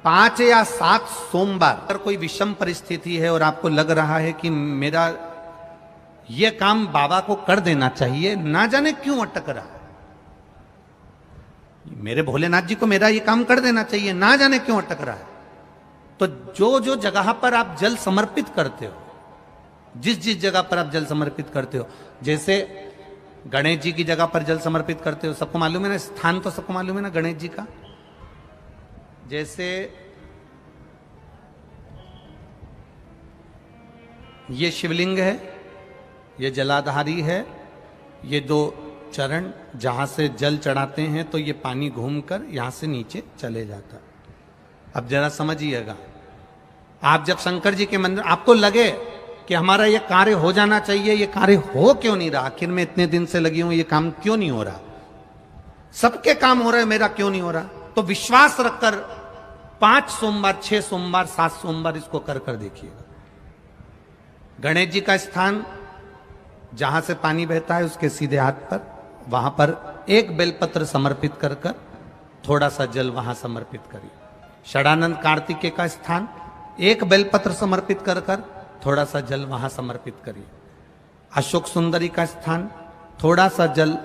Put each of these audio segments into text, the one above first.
5 या 7 सोमवार अगर कोई विषम परिस्थिति है और आपको लग रहा है कि मेरा ये काम बाबा को कर देना चाहिए, ना जाने क्यों अटक रहा है, मेरे भोलेनाथ जी को मेरा ये काम कर देना चाहिए, ना जाने क्यों अटक रहा है, तो जो जो जगह पर आप जल समर्पित करते हो, जिस जिस जगह पर आप जल समर्पित करते हो, जैसे गणेश जी की जगह पर जल समर्पित करते हो, सबको मालूम है ना, स्थान तो सबको मालूम है ना गणेश जी का। जैसे ये शिवलिंग है, ये जलाधारी है, ये 2 चरण जहां से जल चढ़ाते हैं तो ये पानी घूमकर यहां से नीचे चले जाता है। अब जरा समझिएगा, आप जब शंकर जी के मंदिर, आपको लगे कि हमारा ये कार्य हो जाना चाहिए, ये कार्य हो क्यों नहीं रहा, आखिर में इतने दिन से लगी हूं, ये काम क्यों नहीं हो रहा, सबके काम हो रहे, मेरा क्यों नहीं हो रहा, तो विश्वास रखकर 5 सोमवार, 6 सोमवार, 7 सोमवार इसको कर कर देखिएगा। गणेश जी का स्थान जहां से पानी बहता है उसके सीधे हाथ पर, वहां पर एक बेलपत्र समर्पित कर कर थोड़ा सा जल वहां समर्पित करिए। षडानंद कार्तिकेय का स्थान, एक बेलपत्र समर्पित कर कर थोड़ा सा जल वहां समर्पित करिए। अशोक सुंदरी का स्थान, थोड़ा सा जल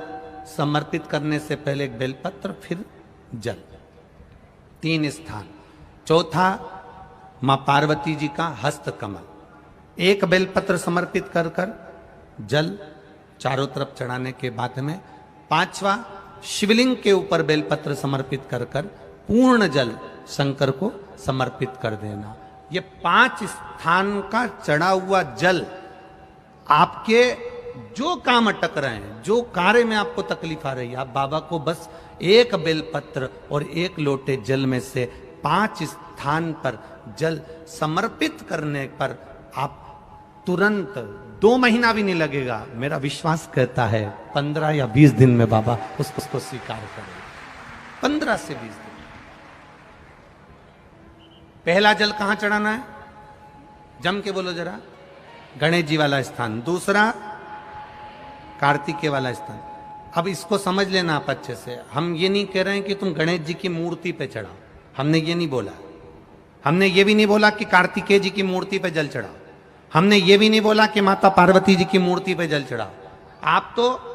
समर्पित करने से पहले एक बेलपत्र, फिर जल। 3 स्थान। चौथा, मां पार्वती जी का हस्त कमल, एक बेलपत्र समर्पित कर कर जल चारों तरफ चढ़ाने के बाद में। 5वां, शिवलिंग के ऊपर बेलपत्र समर्पित कर कर पूर्ण जल शंकर को समर्पित कर देना। ये 5 स्थान का चढ़ा हुआ जल आपके जो काम अटक रहे हैं, जो कार्य में आपको तकलीफ आ रही है, आप बाबा को बस एक बेलपत्र और एक लोटे जल में से 5 स्थान पर जल समर्पित करने पर आप तुरंत 2 महीना भी नहीं लगेगा, मेरा विश्वास कहता है 15 या 20 दिन में बाबा उसको स्वीकार करेगा। 15 से 20 दिन। पहला जल कहां चढ़ाना है, जम के बोलो जरा, गणेश जी वाला स्थान। दूसरा, कार्तिकेय वाला स्थान। अब इसको समझ लेना आप अच्छे से, हम ये नहीं कह रहे हैं कि तुम गणेश जी की मूर्ति पे चढ़ाओ, हमने ये नहीं बोला। हमने ये भी नहीं बोला कि कार्तिकेय जी की मूर्ति पे जल चढ़ाओ, हमने ये भी नहीं बोला कि माता पार्वती जी की मूर्ति पे जल चढ़ाओ। आप तो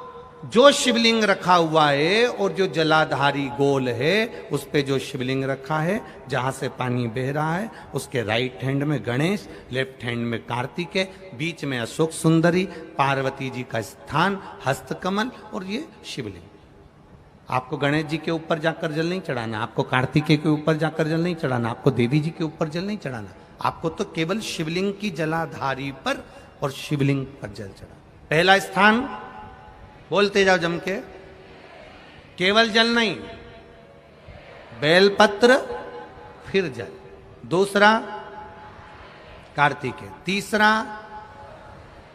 जो शिवलिंग रखा हुआ है और जो जलाधारी गोल है उस पे जो शिवलिंग रखा है, जहां से पानी बह रहा है, उसके राइट हैंड में गणेश, लेफ्ट हैंड में कार्तिकेय, बीच में अशोक सुंदरी, पार्वती जी का स्थान, हस्तकमल और ये शिवलिंग। आपको गणेश जी के ऊपर जाकर जल नहीं चढ़ाना, आपको कार्तिकेय के ऊपर जाकर जल नहीं चढ़ाना, आपको देवी जी के ऊपर जल नहीं चढ़ाना, आपको तो केवल शिवलिंग की जलाधारी पर और शिवलिंग पर जल चढ़ा। पहला स्थान, बोलते जाओ जम के, केवल जल नहीं, बेलपत्र फिर जल। दूसरा, कार्तिकेय। तीसरा,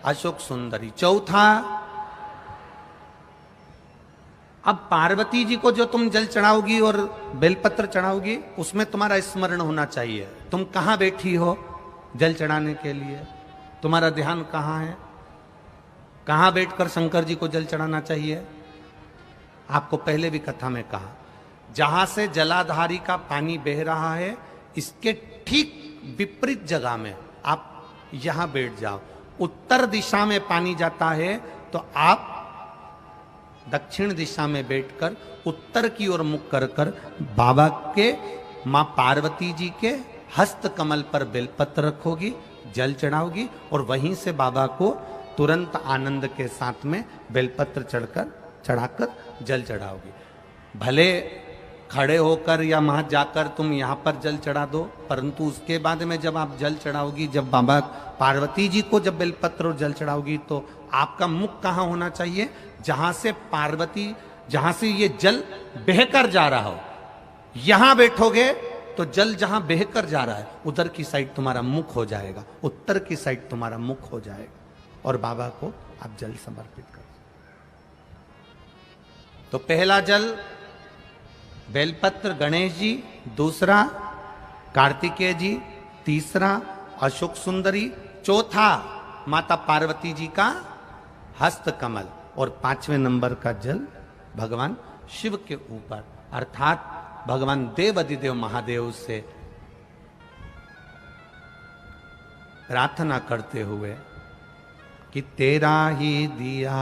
अशोक सुंदरी। चौथा, अब पार्वती जी को जो तुम जल चढ़ाओगी और बेलपत्र चढ़ाओगी, उसमें तुम्हारा स्मरण होना चाहिए, तुम कहां बैठी हो जल चढ़ाने के लिए, तुम्हारा ध्यान कहां है, कहां बैठकर शंकर जी को जल चढ़ाना चाहिए। आपको पहले भी कथा में कहा, जहां से जलाधारी का पानी बह रहा है, इसके ठीक विपरीत जगह में आप यहां बैठ जाओ। उत्तर दिशा में पानी जाता है तो आप दक्षिण दिशा में बैठकर उत्तर की ओर मुख कर कर बाबा के, मां पार्वती जी के हस्त कमल पर बेलपत्र रखोगी, जल चढ़ाओगी और वहीं से बाबा को तुरंत आनंद के साथ में बेलपत्र चढ़ाकर जल चढ़ाओगी। भले खड़े होकर या वहां जाकर तुम यहां पर जल चढ़ा दो, परंतु उसके बाद में जब आप जल चढ़ाओगी, जब बाबा पार्वती जी को जब बेलपत्र और जल चढ़ाओगी, तो आपका मुख कहां होना चाहिए, जहां से पार्वती, जहां से ये जल बहकर जा रहा हो, यहां बैठोगे तो जल जहां बहकर जा रहा है उधर की साइड तुम्हारा मुख हो जाएगा, उत्तर की साइड तुम्हारा मुख हो जाएगा और बाबा को आप जल समर्पित करो। तो पहला जल बेलपत्र गणेश जी, दूसरा कार्तिकेय जी, तीसरा अशोक सुंदरी, चौथा माता पार्वती जी का हस्त कमल और 5वें नंबर का जल भगवान शिव के ऊपर, अर्थात भगवान देव अधिदेव महादेव से प्रार्थना करते हुए कि तेरा ही दिया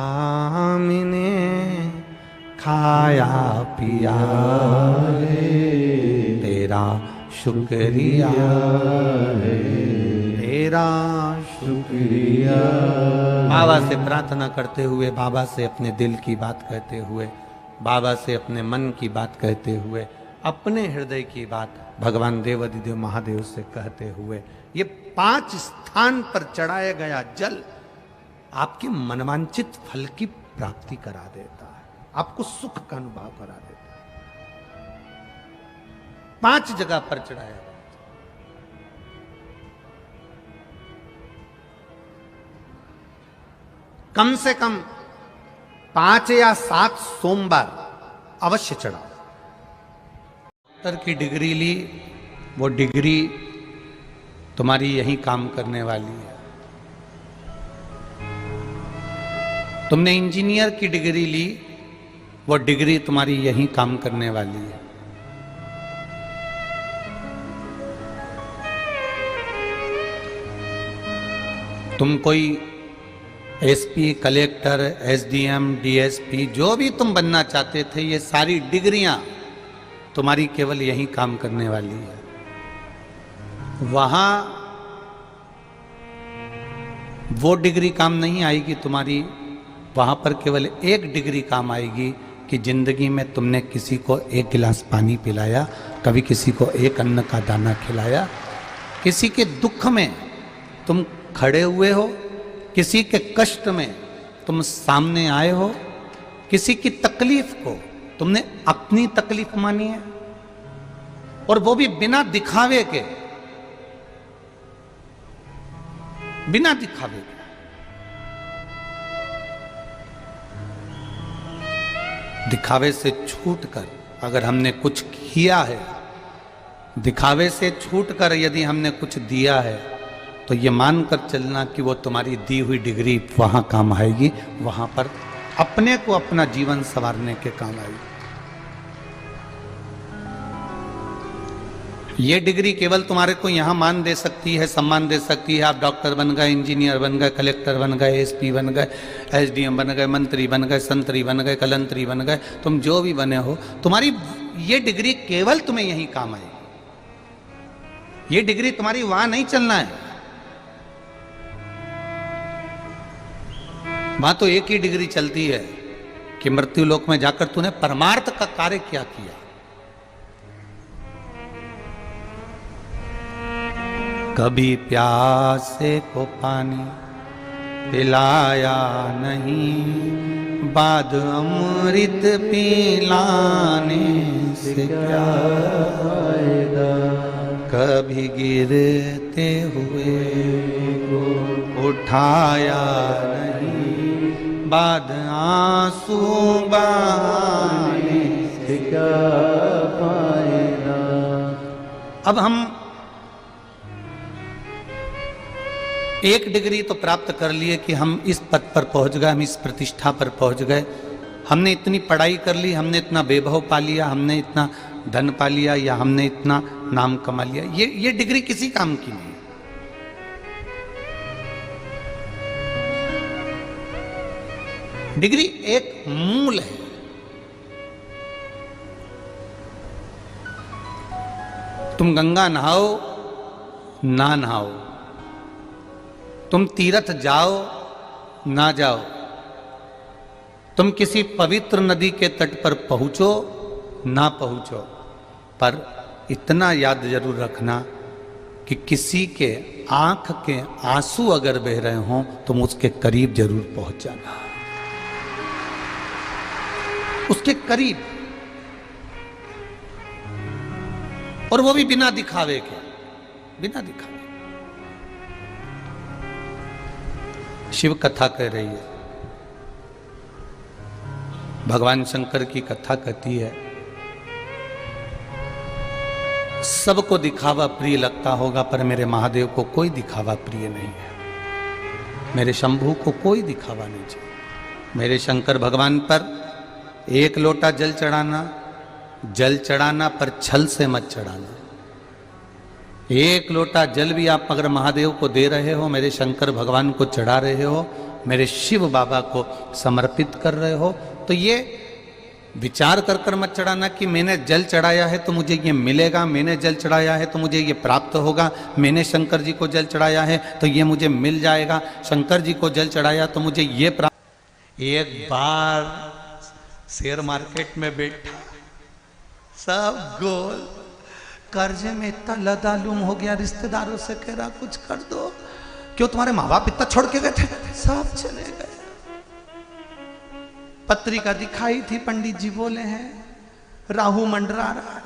मैंने खाया पिया है, तेरा शुक्रिया है, तेरा शुक्रिया। बाबा से प्रार्थना करते हुए, बाबा से अपने दिल की बात कहते हुए, बाबा से अपने मन की बात कहते हुए, अपने हृदय की बात भगवान देवाधिदेव महादेव से कहते हुए, ये 5 स्थान पर चढ़ाया गया जल आपके मनवांचित फल की प्राप्ति करा देता है, आपको सुख का अनुभव करा देता है। 5 जगह पर चढ़ाया गया। कम से कम 5 या 7 सोमवार अवश्य चढ़ाओ। डॉक्टर की डिग्री ली, वो डिग्री तुम्हारी यही काम करने वाली है। तुमने इंजीनियर की डिग्री ली, वो डिग्री तुम्हारी यही काम करने वाली है। तुम कोई एसपी, कलेक्टर, एसडीएम, डीएसपी, जो भी तुम बनना चाहते थे, ये सारी डिग्रियां तुम्हारी केवल यही काम करने वाली है। वहां वो डिग्री काम नहीं आएगी तुम्हारी, वहां पर केवल एक डिग्री काम आएगी कि जिंदगी में तुमने किसी को 1 गिलास पानी पिलाया, कभी किसी को 1 अन्न का दाना खिलाया, किसी के दुख में तुम खड़े हुए हो, किसी के कष्ट में तुम सामने आए हो, किसी की तकलीफ को तुमने अपनी तकलीफ मानी है, और वो भी बिना दिखावे के, बिना दिखावे के। दिखावे से छूटकर अगर हमने कुछ किया है, दिखावे से छूटकर यदि हमने कुछ दिया है, तो ये मानकर चलना कि वो तुम्हारी दी हुई डिग्री वहां काम आएगी, वहां पर अपने को अपना जीवन संवारने के काम आएगी। ये डिग्री केवल तुम्हारे को यहां मान दे सकती है, सम्मान दे सकती है। आप डॉक्टर बन गए, इंजीनियर बन गए, कलेक्टर बन गए, एसपी बन गए, एसडीएम बन गए, मंत्री बन गए, संतरी बन गए, कलंतरी बन गए, तुम जो भी बने हो, तुम्हारी ये डिग्री केवल तुम्हें यही काम आएगी। ये डिग्री तुम्हारी वहां नहीं चलना है। वहां तो एक ही डिग्री चलती है कि मृत्यु लोक में जाकर तूने परमार्थ का कार्य क्या किया। कभी प्यासे को पानी पिलाया नहीं, बाद अमृत पिलाने से क्या फायदा। कभी गिरते हुए को उठाया नहीं, बाद आंसू बहाने से क्या फायदा। अब हम एक डिग्री तो प्राप्त कर लिए कि हम इस पद पर पहुंच गए, हम इस प्रतिष्ठा पर पहुंच गए, हमने इतनी पढ़ाई कर ली, हमने इतना वैभव पा लिया, हमने इतना धन पा लिया, या हमने इतना नाम कमा लिया। ये डिग्री किसी काम की नहीं। डिग्री एक मूल है। तुम गंगा नहाओ ना नहाओ, तुम तीर्थ जाओ ना जाओ, तुम किसी पवित्र नदी के तट पर पहुंचो ना पहुंचो, पर इतना याद जरूर रखना कि किसी के आंख के आंसू अगर बह रहे हों, तुम उसके करीब जरूर पहुंच जाना, उसके करीब, और वो भी बिना दिखावे के, बिना दिखावे। शिव कथा कह रही है, भगवान शंकर की कथा कहती है, सबको दिखावा प्रिय लगता होगा, पर मेरे महादेव को कोई दिखावा प्रिय नहीं है। मेरे शंभू को कोई दिखावा नहीं चाहिए। मेरे शंकर भगवान पर 1 लोटा जल चढ़ाना पर छल से मत चढ़ाना। एक लोटा जल भी आप अगर महादेव को दे रहे हो, मेरे शंकर भगवान को चढ़ा रहे हो, मेरे शिव बाबा को समर्पित कर रहे हो, तो ये विचार कर कर मत चढ़ाना कि मैंने जल चढ़ाया है तो मुझे ये मिलेगा, मैंने जल चढ़ाया है तो मुझे ये प्राप्त होगा, मैंने शंकर जी को जल चढ़ाया है तो ये मुझे मिल जाएगा, शंकर जी को जल चढ़ाया तो मुझे ये प्राप्त। एक बार शेयर मार्केट में बैठा, सब गोल, कर्जे में इतना लदालूम हो गया, रिश्तेदारों से कह रहा कुछ कर दो, क्यों तुम्हारे माँ बाप इतना छोड़ के गए थे, सब चले गए। पत्रिका दिखाई थी, पंडित जी बोले हैं राहु मंडरा रहा।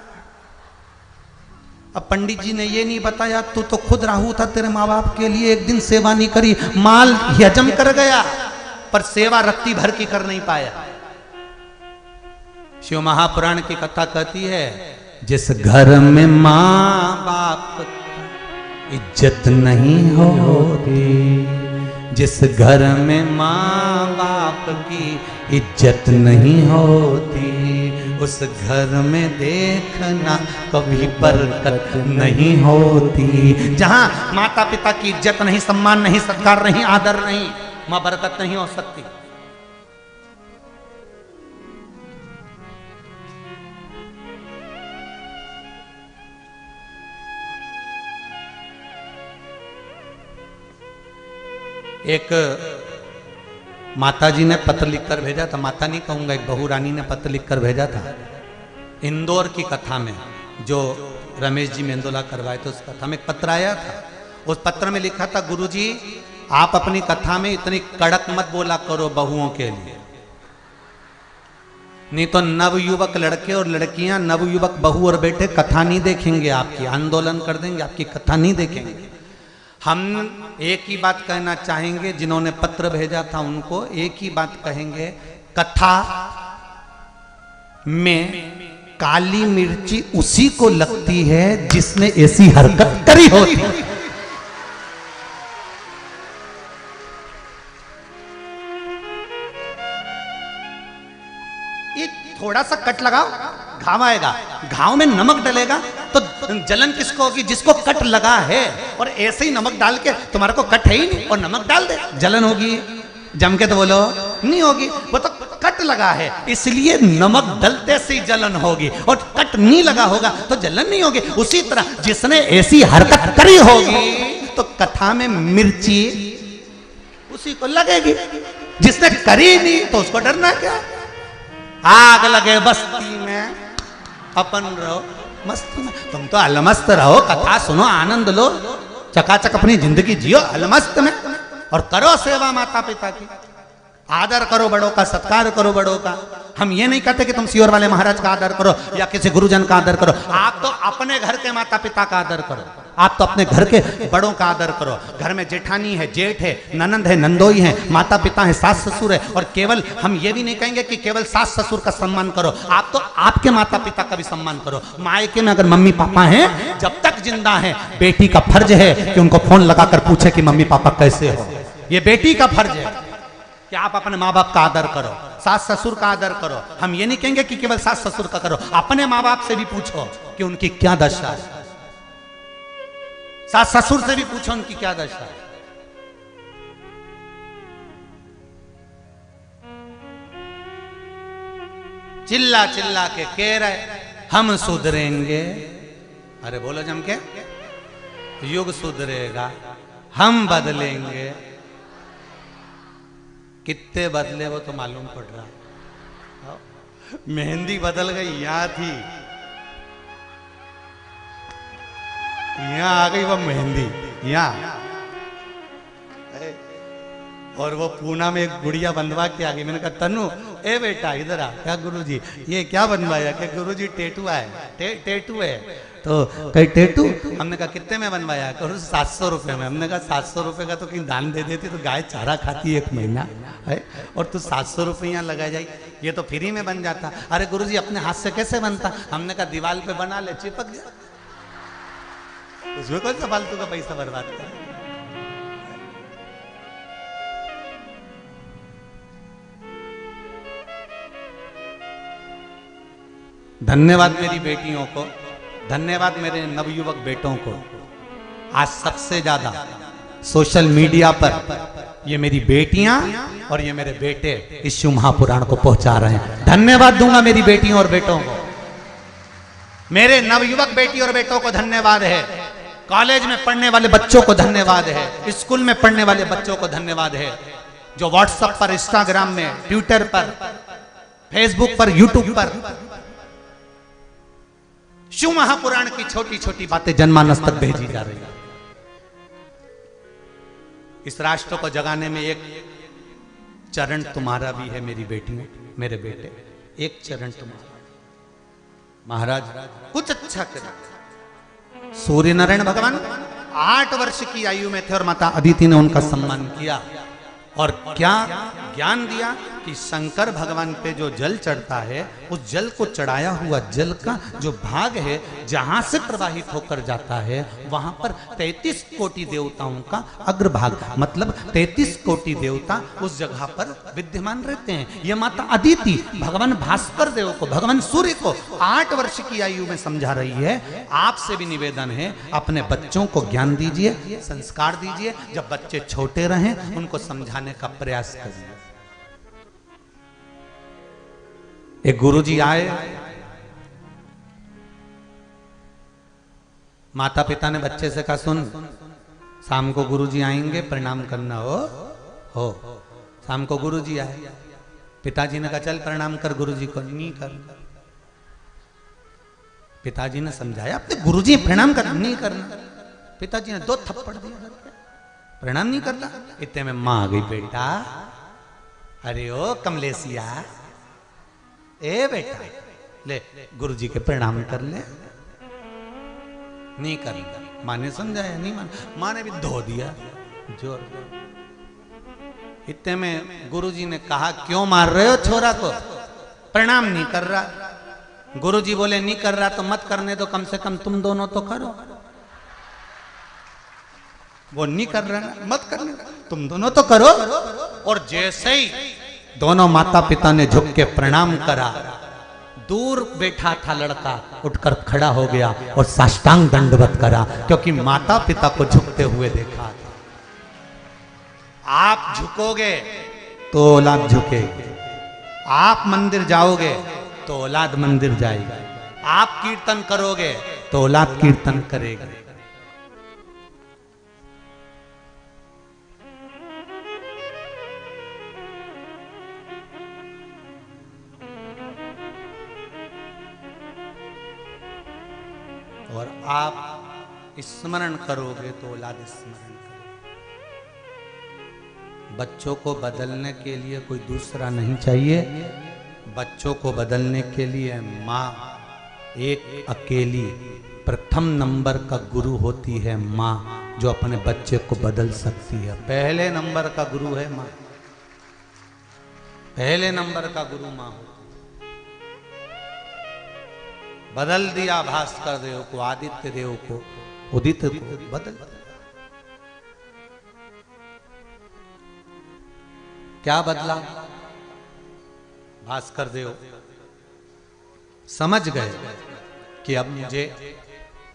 अब पंडित जी ने ये नहीं बताया तू तो खुद राहु था, तेरे माँ बाप के लिए एक दिन सेवा नहीं करी, माल हजम कर गया पर सेवा रत्ती भर की कर नहीं पाया। शिव महापुराण की कथा कहती है, जिस घर में माँ बाप इज्जत नहीं होती, जिस घर में माँ बाप की इज्जत नहीं होती, उस घर में देखना कभी बरकत नहीं होती। जहां माता पिता की इज्जत नहीं, सम्मान नहीं, सत्कार नहीं, आदर नहीं, वहां बरकत नहीं हो सकती। एक माता जी ने पत्र लिखकर भेजा था, माता नहीं कहूंगा, एक बहू रानी ने पत्र लिखकर भेजा था। इंदौर की कथा में जो रमेश जी मेंदोला करवाए थे, उस कथा में एक पत्र आया था। उस पत्र में लिखा था, गुरुजी आप अपनी कथा में इतनी कड़क मत बोला करो बहुओं के लिए, नहीं तो नवयुवक लड़के और लड़कियां, नवयुवक बहू और बेटे कथा नहीं देखेंगे आपकी, आंदोलन कर देंगे, आपकी कथा नहीं देखेंगे। हम एक ही बात कहना चाहेंगे, जिन्होंने पत्र भेजा था उनको एक ही बात कहेंगे, कथा में काली मिर्ची उसी को लगती है जिसने ऐसी हरकत करी होती। ये थोड़ा सा कट लगाओ, घाव आएगा, घाव में नमक डलेगा तो जलन किसको होगी, जिसको कट लगा है। और ऐसे ही नमक डाल के, तुम्हारे को कट है ही नहीं और नमक डाल दे, जलन होगी? जम के तो बोलो नहीं होगी, वो तो कट लगा है इसलिए नमक डलते से ही जलन होगी, और कट नहीं लगा होगा तो जलन नहीं होगी। उसी तरह जिसने ऐसी हरकत करी होगी तो कथा में मिर्ची उसी को लगेगी, जिसने करी नहीं तो उसको डरना क्या। आग लगे बस्ती में अपन रहो मस्ती में, तुम तो अलमस्त रहो, कथा सुनो, आनंद लो, चकाचक अपनी जिंदगी जियो अलमस्त में, और करो सेवा माता पिता की, आदर करो बड़ों का, सत्कार करो बड़ों का। हम ये नहीं कहते कि तुम सियोर वाले महाराज का आदर करो या किसी गुरुजन का आदर करो, आप तो अपने घर के माता पिता का आदर करो, आप तो अपने घर के बड़ों का आदर करो। घर में जेठानी है, जेठ है, ननंद है, नंदोई है, माता पिता है, सास ससुर है, और केवल हम ये भी नहीं कहेंगे कि केवल सास ससुर का सम्मान करो, आप तो आपके माता पिता का भी सम्मान करो। मायके में अगर मम्मी पापा हैं, जब तक जिंदा है, बेटी का फर्ज है कि उनको फोन लगाकर पूछे कि मम्मी पापा कैसे हो। ये बेटी का फर्ज है कि आप अपने माँ बाप का आदर करो, सास ससुर का आदर करो। हम ये नहीं कहेंगे कि केवल सास ससुर का करो, अपने माँ बाप से भी पूछो कि उनकी क्या दशा है, सास ससुर से भी पूछो उनकी क्या दशा है। चिल्ला चिल्ला के कह रहे हम सुधरेंगे, अरे बोलो जम के, युग सुधरेगा, हम बदलेंगे। कितने बदले वो तो मालूम पड़ रहा। मेहंदी बदल गई, यहां थी, यहां आ गई वो मेहंदी यहां, और वो पूना में एक गुड़िया बनवा के आ गई। मैंने कहा तनु ए बेटा इधर आ, क्या गुरुजी ये क्या बनवाया? क्या गुरुजी टेटू है, टेटू है। तो कहीं टेटू, हमने कहा कितने में बनवाया? 700 रुपये में। हमने कहा 700 रुपये का तो कहीं दान दे देती तो गाय चारा खाती है 1 महीना है, और तू 700 रुपये यहाँ लगा जाए, ये तो फ्री में बन जाता। अरे गुरुजी अपने हाथ से कैसे बनता? हमने कहा दीवार पे बना ले, चिपक जा, उसमें कौन सा फालतू का पैसा बर्बाद कर। धन्यवाद मेरी बेटियों को, धन्यवाद मेरे नवयुवक बेटों को, आज सबसे ज्यादा सोशल मीडिया पर ये मेरी बेटियां और ये मेरे बेटे इस शिव महापुराण को पहुंचा रहे हैं। धन्यवाद दूंगा मेरी बेटियों और बेटों को, मेरे नवयुवक बेटी और बेटों को धन्यवाद है, कॉलेज में पढ़ने वाले बच्चों को धन्यवाद है, स्कूल में पढ़ने वाले बच्चों को धन्यवाद है, जो व्हाट्सएप पर, इंस्टाग्राम में, ट्विटर पर, फेसबुक पर, यूट्यूब पर शिव महापुराण की छोटी छोटी बातें जनमानस तक भेजी जा रही है। इस राष्ट्र को जगाने में एक चरण तुम्हारा भी है मेरी बेटियों, मेरे बेटे, एक चरण तुम्हारा। महाराज कुछ अच्छा करे। सूर्य नारायण भगवान 8 वर्ष की आयु में थे और माता अदिति ने उनका सम्मान किया और क्या ज्ञान दिया कि शंकर भगवान पे जो जल चढ़ता है, उस जल को चढ़ाया हुआ जल का जो भाग है जहां से प्रवाहित होकर जाता है, वहां पर 33 कोटि देवताओं का अग्रभाग, मतलब 33 कोटि देवता उस जगह पर विद्यमान रहते हैं। ये माता अदिति भगवान भास्कर देव को, भगवान सूर्य को 8 वर्ष की आयु में समझा रही है। आपसे भी निवेदन है, अपने बच्चों को ज्ञान दीजिए, संस्कार दीजिए, जब बच्चे छोटे रहें उनको समझाने का प्रयास करिए। एक गुरुजी आए, माता पिता ने बच्चे से कहा, सुन शाम को गुरुजी आएंगे, प्रणाम करना हो। शाम को गुरुजी आए, पिताजी ने कहा चल प्रणाम कर गुरुजी को। नहीं कर, पिताजी ने समझाया, अपने गुरुजी प्रणाम करना, नहीं करना। पिताजी ने 2 थप्पड़ दिया, प्रणाम नहीं करता। इतने में मां आ गई, बेटा अरे ओ कमलेशिया, ए बेटा ले गुरुजी के प्रणाम कर ले। नहीं कर, माँ ने समझाया, नहीं मान, माँ ने भी धो दिया जोर। इतने में गुरुजी ने कहा, क्यों मार रहे हो छोरा को, प्रणाम नहीं कर रहा। गुरुजी बोले नहीं कर रहा तो मत करने दो, कम से कम तुम दोनों तो करो। वो नहीं कर रहा, मत करने, तुम दोनों तो करो। और जैसे ही दोनों माता पिता ने झुक के प्रणाम करा, दूर बैठा था लड़का उठकर खड़ा हो गया और साष्टांग दंडवत करा, क्योंकि माता पिता को झुकते हुए देखा था। आप झुकोगे तो औलाद झुकेगी, आप मंदिर जाओगे तो औलाद मंदिर जाएगी, आप कीर्तन करोगे तो औलाद कीर्तन करेगी। और आप स्मरण करोगे तो औलाद स्मरण करेगी। बच्चों को बदलने के लिए कोई दूसरा नहीं चाहिए, बच्चों को बदलने के लिए माँ एक अकेली प्रथम नंबर का गुरु होती है। माँ जो अपने बच्चे को बदल सकती है, पहले नंबर का गुरु है माँ, पहले नंबर का गुरु माँ होती है। बदल दिया भास्कर देव को, आदित्य देव को, उदित को बदल। क्या बदला? भास्कर देव समझ गए कि अब मुझे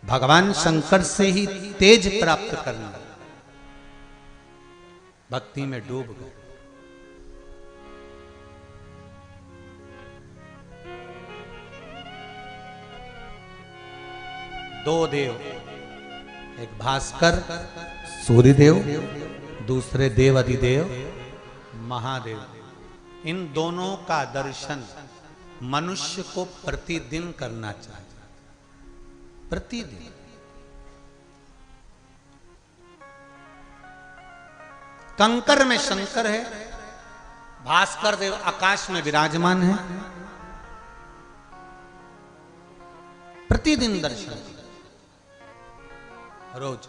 भगवान शंकर से ही तेज प्राप्त करना, भक्ति में डूब गए। दो देव, एक भास्कर सूर्यदेव, दूसरे देव अधिदेव महादेव, इन दोनों का दर्शन मनुष्य को प्रतिदिन करना चाहिए, प्रतिदिन। कंकर में शंकर है, भास्कर देव आकाश में विराजमान है, प्रतिदिन दर्शन। रोज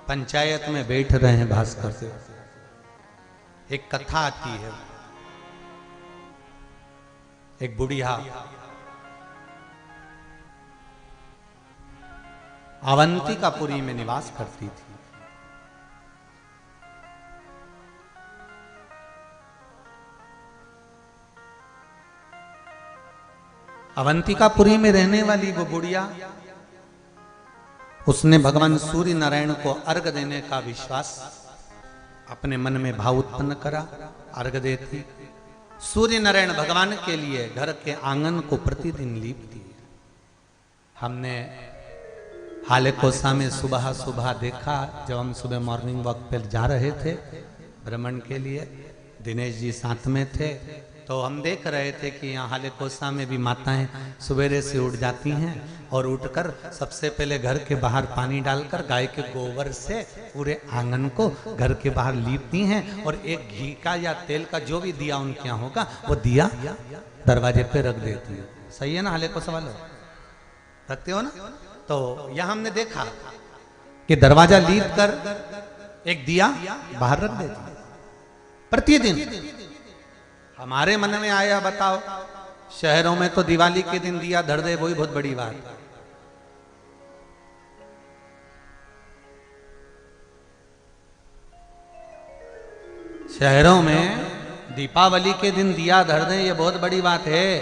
पंचायत में बैठ रहे हैं भास्कर देव, एक कथा आती है, एक बुढ़िया अवंतिकापुरी में निवास करती थी। अवंतिकापुरी में रहने वाली वो बुढ़िया उसने भगवान सूर्य नारायण को अर्घ देने का विश्वास अपने मन में भाव उत्पन्न करा, अर्घ देती। सूर्य नारायण भगवान के लिए घर के आंगन को प्रतिदिन लीपती है। हमने हालेकोसा में सुबह सुबह देखा, जब हम सुबह मॉर्निंग वॉक पे जा रहे थे भ्रमण के लिए, दिनेश जी साथ में थे, तो हम देख रहे थे कि यहाँ हालेकोसा में भी माताएं सवेरे से उठ जाती हैं और उठकर सबसे पहले घर के बाहर पानी डालकर गाय के गोबर से पूरे आंगन को घर के बाहर लीपती हैं और एक घी का या तेल का जो भी दिया उनके यहाँ होगा वो दिया दरवाजे पे रख देती है। सही है ना? हालेकोसा वालों रखते हो ना? तो यहाँ हमने देखा कि दरवाजा लीप कर एक दिया बाहर रख देती है प्रतिदिन। हमारे मन में आया, बताओ, शहरों में तो दिवाली के दिन दिया धर दे, वही बहुत बड़ी बात है। शहरों में दीपावली के दिन दिया धर दे, ये बहुत बड़ी बात है,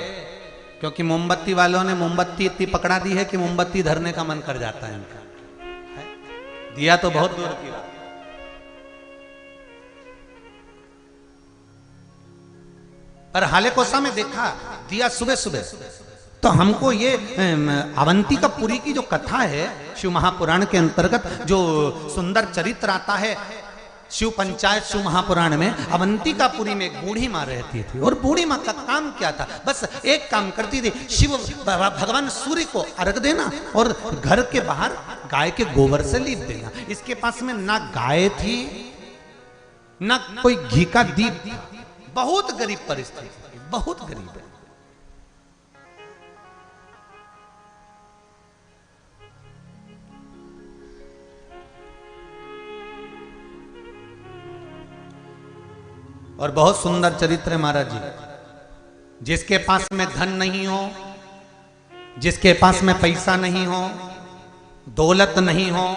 क्योंकि मोमबत्ती वालों ने मोमबत्ती इतनी पकड़ा दी है कि मोमबत्ती धरने का मन कर जाता है इनका। दिया तो बहुत दूर की बात। पर हालेकोसा में देखा दिया सुबह सुबह, तो हमको ये अवंतिका पुरी की जो कथा है शिव महापुराण के अंतर्गत, जो सुंदर चरित्र आता है शिव पंचायत शिव महापुराण में, अवंतिका पुरी में एक बूढ़ी माँ रहती थी और बूढ़ी माँ का काम क्या था? बस एक काम करती थी, शिव भगवान सूर्य को अर्घ देना और घर के बाहर गाय के गोबर से लीप देना। इसके पास में ना गाय थी ना कोई घी का दीप था। बहुत गरीब परिस्थिति, बहुत गरीब है। और बहुत सुंदर चरित्र है महाराज जी। जिसके पास में धन नहीं हो, जिसके पास में पैसा नहीं हो, दौलत नहीं हो,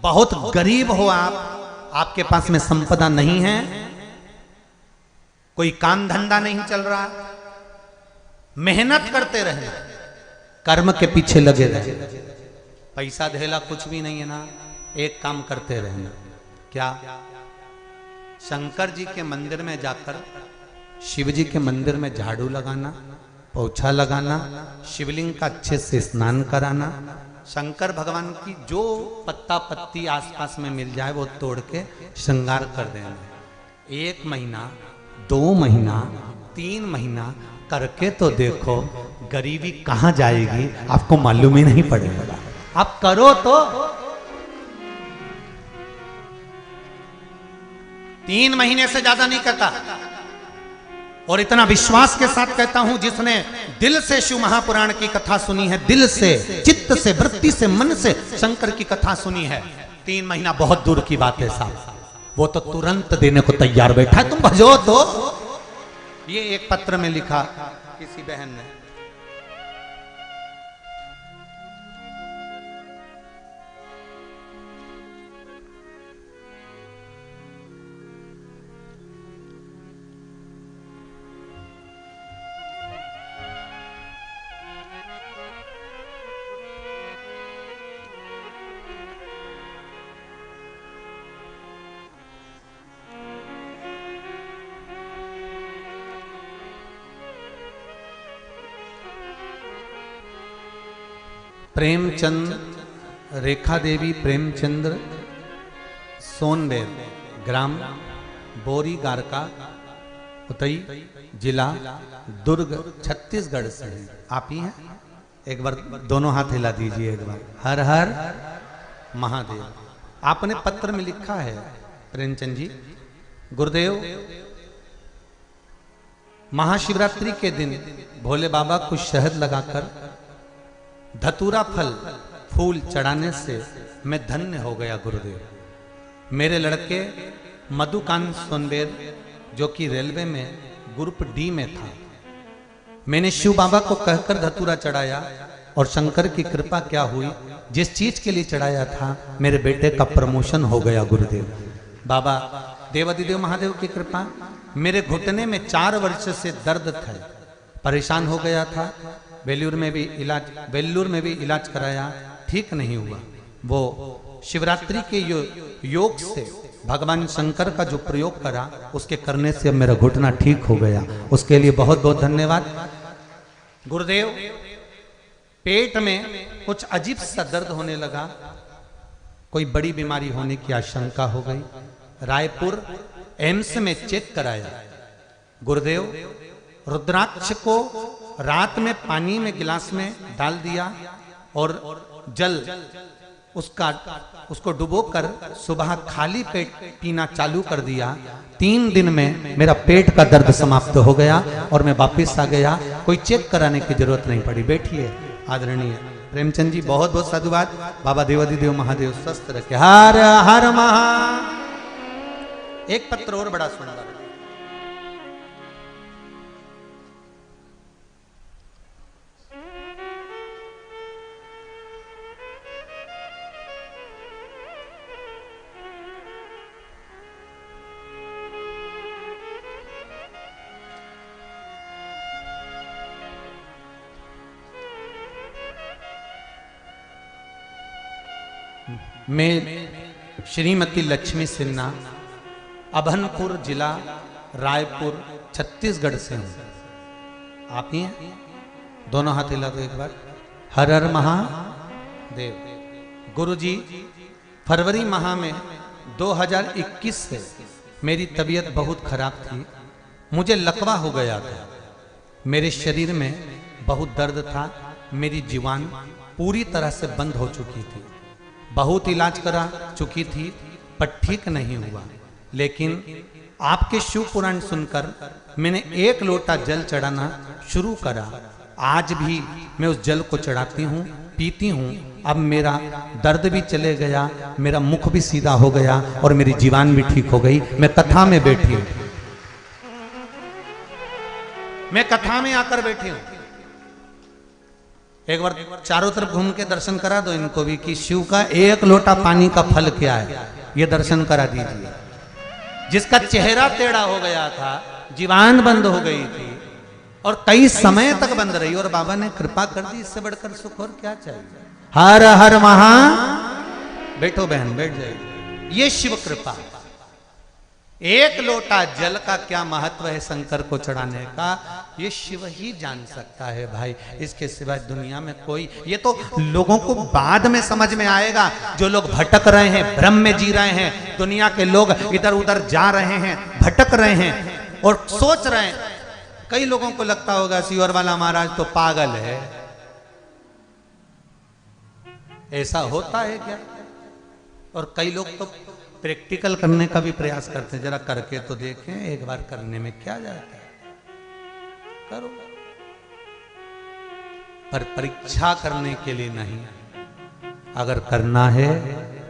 बहुत गरीब हो आप, आपके पास में संपदा नहीं है, कोई काम धंधा नहीं चल रहा, मेहनत करते रहना, कर्म के पीछे लगे रहे, पैसा धेला कुछ भी नहीं है ना, एक काम करते रहना। क्या? शंकर जी के मंदिर में जाकर शिव जी के मंदिर में झाड़ू लगाना, पोछा लगाना, शिवलिंग का अच्छे से स्नान कराना, शंकर भगवान की जो पत्ता पत्ती आसपास में मिल जाए वो तोड़ के श्रृंगार कर देना। 1 महीना, 2 महीना, 3 महीना करके तो देखो गरीबी कहां जाएगी आपको मालूम ही नहीं पड़ेगा। आप करो तो 3 महीने से ज्यादा नहीं करता। और इतना विश्वास के साथ कहता हूं, जिसने दिल से शिव महापुराण की कथा सुनी है, दिल से, चित्त से, वृत्ति से, मन से शंकर की कथा सुनी है, 3 महीना बहुत दूर की बात है साहब, वो तो तुरंत देने को तैयार बैठा है। तुम भजो तो। ये एक पत्र में लिखा किसी बहन ने। प्रेमचंद, रेखा देवी प्रेमचंद्र, सोनबेर, ग्राम बोरी गारका, उतई, जिला दुर्ग, छत्तीसगढ़ से हैं। आप ही हैं? एक बार दोनों हाथ हिला दीजिए एक बार। हर हर महादेव। आपने पत्र में लिखा है प्रेमचंद जी, गुरुदेव, महाशिवरात्रि के दिन भोले बाबा को शहद लगाकर धतूरा फल फूल चढ़ाने से मैं धन्य हो गया गुरुदेव। मेरे लड़के मधुकांत सोनबेर, जो कि रेलवे में ग्रुप डी में था, मैंने शिव बाबा को कहकर धतूरा चढ़ाया और शंकर की कृपा क्या हुई, जिस चीज के लिए चढ़ाया था मेरे बेटे का प्रमोशन हो गया गुरुदेव। बाबा देवादिदेव महादेव की कृपा। मेरे घुटने में 4 वर्ष से दर्द था, परेशान हो गया था। वेल्लूर में भी इलाज कराया, ठीक नहीं हुआ। वो शिवरात्रि के योग से भगवान शंकर का जो प्रयोग करा, उसके करने से अब मेरा घुटना ठीक हो गया। उसके लिए बहुत बहुत धन्यवाद। गुरुदेव, पेट में कुछ अजीब सा दर्द होने लगा, कोई बड़ी बीमारी होने की आशंका हो गई। रायपुर एम्स में चेक कराया। गुरुदेव, रुद्राक्ष को रात में पानी में गिलास में डाल दिया और जल उसको डुबोकर सुबह खाली पेट पीना चालू कर दिया। 3 दिन में मेरा पेट का दर्द समाप्त हो गया और मैं वापस आ गया। कोई चेक कराने की जरूरत नहीं पड़ी। बैठिए आदरणीय प्रेमचंद जी, बहुत बहुत साधुवाद। बाबा देवादिदेव महादेव स्वस्थ रखे। हर हर महा। एक पत्र और बड़ा सुंदर। मैं श्रीमती लक्ष्मी सिन्हा, अभनपुर जिला रायपुर छत्तीसगढ़ से हूं। आप ही हैं? दोनों हाथ हिला दो एक बार। हर हर महादेव। गुरुजी, फरवरी माह में 2021 से मेरी तबीयत बहुत खराब थी। मुझे लकवा हो गया था। मेरे शरीर में बहुत दर्द था। मेरी जीवान पूरी तरह से बंद हो चुकी थी। बहुत इलाज करा चुकी थी पर ठीक नहीं हुआ। लेकिन आपके शिव पुराण सुनकर मैंने 1 लोटा जल चढ़ाना शुरू करा। आज भी मैं उस जल को चढ़ाती हूँ, पीती हूँ। अब मेरा दर्द भी चले गया, मेरा मुख भी सीधा हो गया और मेरी जीवान भी ठीक हो गई। मैं कथा में बैठी हूँ, मैं कथा में आकर बैठी हूँ। एक बार चारों तरफ घूम के दर्शन करा दो इनको भी कि शिव का 1 लोटा पानी का फल क्या है, ये दर्शन करा दीजिए। जिसका चेहरा टेढ़ा हो गया था, जीवान बंद हो गई थी और कई समय तक बंद रही और बाबा ने कृपा कर दी। इससे बढ़कर सुख और क्या चाहिए। हर हर महा। बैठो बहन, बैठ जाइए। ये शिव कृपा। 1 लोटा जल का क्या महत्व है शंकर को चढ़ाने का, ये शिव ही जान सकता है भाई। इसके सिवाय दुनिया में कोई, ये तो लोगों को बाद में समझ में आएगा। जो लोग भटक रहे हैं, भ्रम में जी रहे हैं, दुनिया के लोग इधर उधर जा रहे हैं, भटक रहे हैं और सोच रहे हैं। कई लोगों को लगता होगा सियोर वाला महाराज तो पागल है। ऐसा होता है क्या? और कई लोग तो प्रैक्टिकल करने का भी प्रयास करते हैं। जरा करके तो देखें, एक बार करने में क्या जाता है, करो। पर परीक्षा करने के लिए नहीं। अगर करना है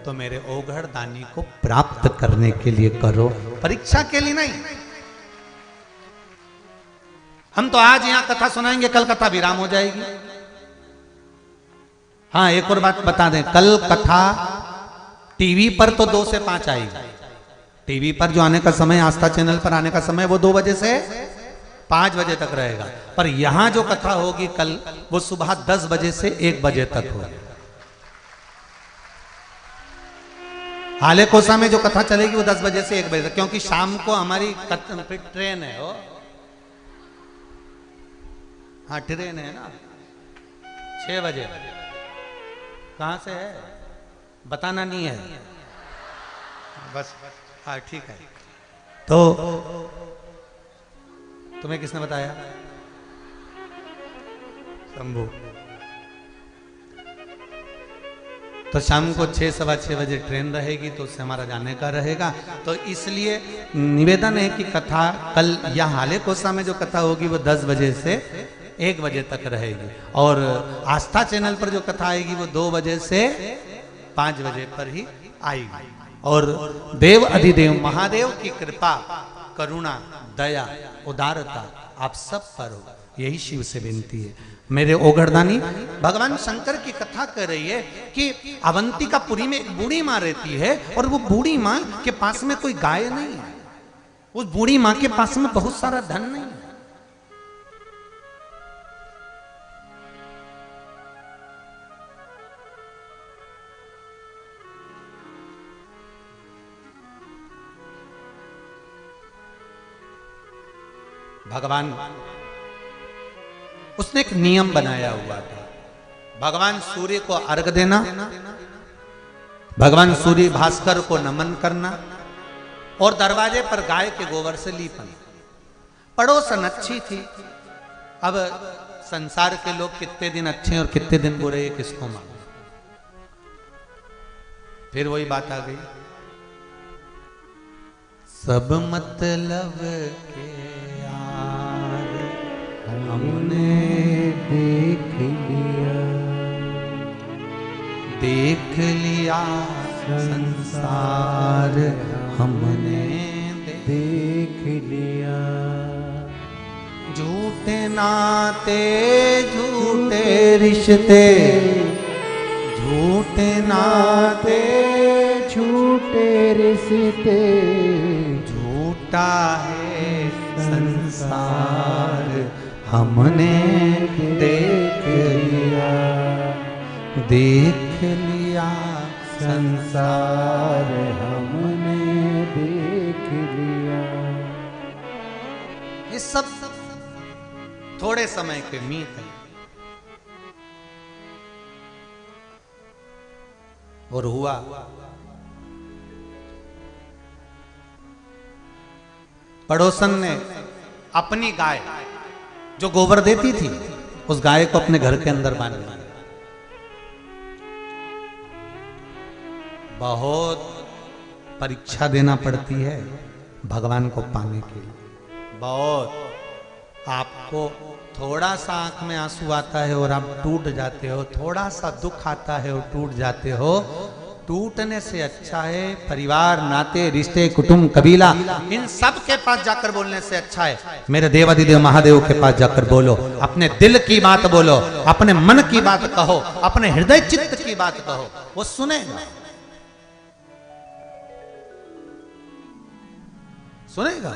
तो मेरे ओघड़ दानी को प्राप्त करने के लिए करो, परीक्षा के लिए नहीं। हम तो आज यहां कथा सुनाएंगे, कल कथा विराम हो जाएगी। हाँ, एक और बात बता दें, कल कथा टीवी पर तो 2 से 5 आएगी। टीवी पर जो आने का समय, आस्था चैनल पर आने का समय, वो 2 बजे से 5 बजे तक रहेगा। पर यहां जो कथा होगी कल, वो सुबह 10 बजे से 1 बजे तक होगी। हाले कोसा में जो कथा चलेगी वो 10 बजे से 1 बजे तक, क्योंकि शाम को हमारी ट्रेन है। वो हाँ, ट्रेन है ना 6 बजे। कहां से है बताना नहीं है बस। हाँ ठीक है। तो तुम्हें किसने बताया? शंभू। तो शाम को 6 सवा 6 बजे ट्रेन रहेगी, तो उससे हमारा जाने का रहेगा। तो इसलिए निवेदन है कि कथा कल यहाँ हाले कोसा में जो कथा होगी वो 10 बजे से 1 बजे तक रहेगी। और आस्था चैनल पर जो कथा आएगी वो 2 बजे से 5 बजे पर ही आएगी। और देव अधिदेव महादेव की कृपा, करुणा, दया, उदारता आप सब पर हो, यही शिव से विनती है। मेरे ओघड़दानी भगवान शंकर की कथा कर रही है कि अवंतिकापुरी में एक बूढ़ी माँ रहती है और वो बूढ़ी माँ के पास में कोई गाय नहीं है। उस बूढ़ी माँ के पास में बहुत सारा धन नहीं है। भगवान, उसने एक नियम बनाया हुआ था। भगवान सूर्य को अर्घ देना, भगवान सूर्य भास्कर को नमन करना और दरवाजे पर गाय के गोबर से लीपन। पड़ोसन अच्छी थी। अब संसार के लोग कितने दिन अच्छे और कितने दिन बुरे, किसको मालूम। फिर वही बात आ गई, सब मतलब के यार हमने देख लिया संसार हमने देख लिया। झूठे नाते झूठे रिश्ते, झूठे नाते झूठे रिश्ते, झूठा है संसार हमने देख लिया, देख लिया संसार हमने देख लिया। ये सब थोड़े समय के मीत है। और हुआ पड़ोसन ने अपनी गाय जो गोबर देती थी, उस गाय को अपने घर के अंदर बांध दिया। बहुत परीक्षा देना पड़ती है भगवान को पाने के लिए। बहुत, आपको थोड़ा सा आंख में आंसू आता है और आप टूट जाते हो, थोड़ा सा दुख आता है और टूट जाते हो। टूटने से अच्छा है परिवार, नाते, रिश्ते, कुटुंब, कबीला, इन सब के पास जाकर बोलने से अच्छा है मेरे देवाधिदेव महादेव के पास जाकर बोलो, अपने दिल की बात बोलो, अपने मन की बात कहो, अपने हृदय चित्त की बात कहो, वो सुनेगा, सुनेगा।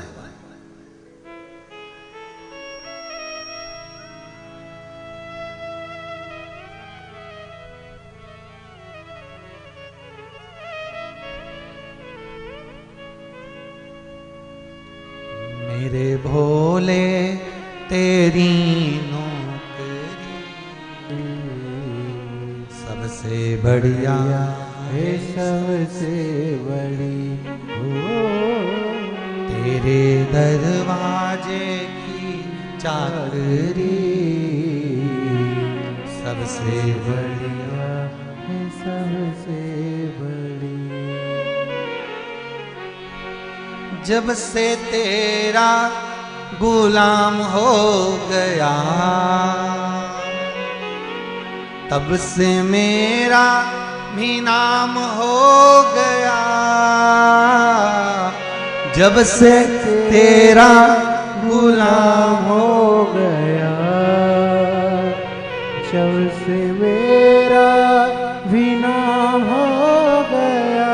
मेरे भोले तेरी नौकरी सबसे बढ़िया है, सबसे बड़ी हो, तेरे दरवाजे की चाकरी सबसे बढ़िया है, सबसे बड़ी। जब से तेरा गुलाम हो गया, तब से मेरा भी नाम हो गया। जब से तेरा गुलाम हो गया, जब से मेरा भी नाम हो गया।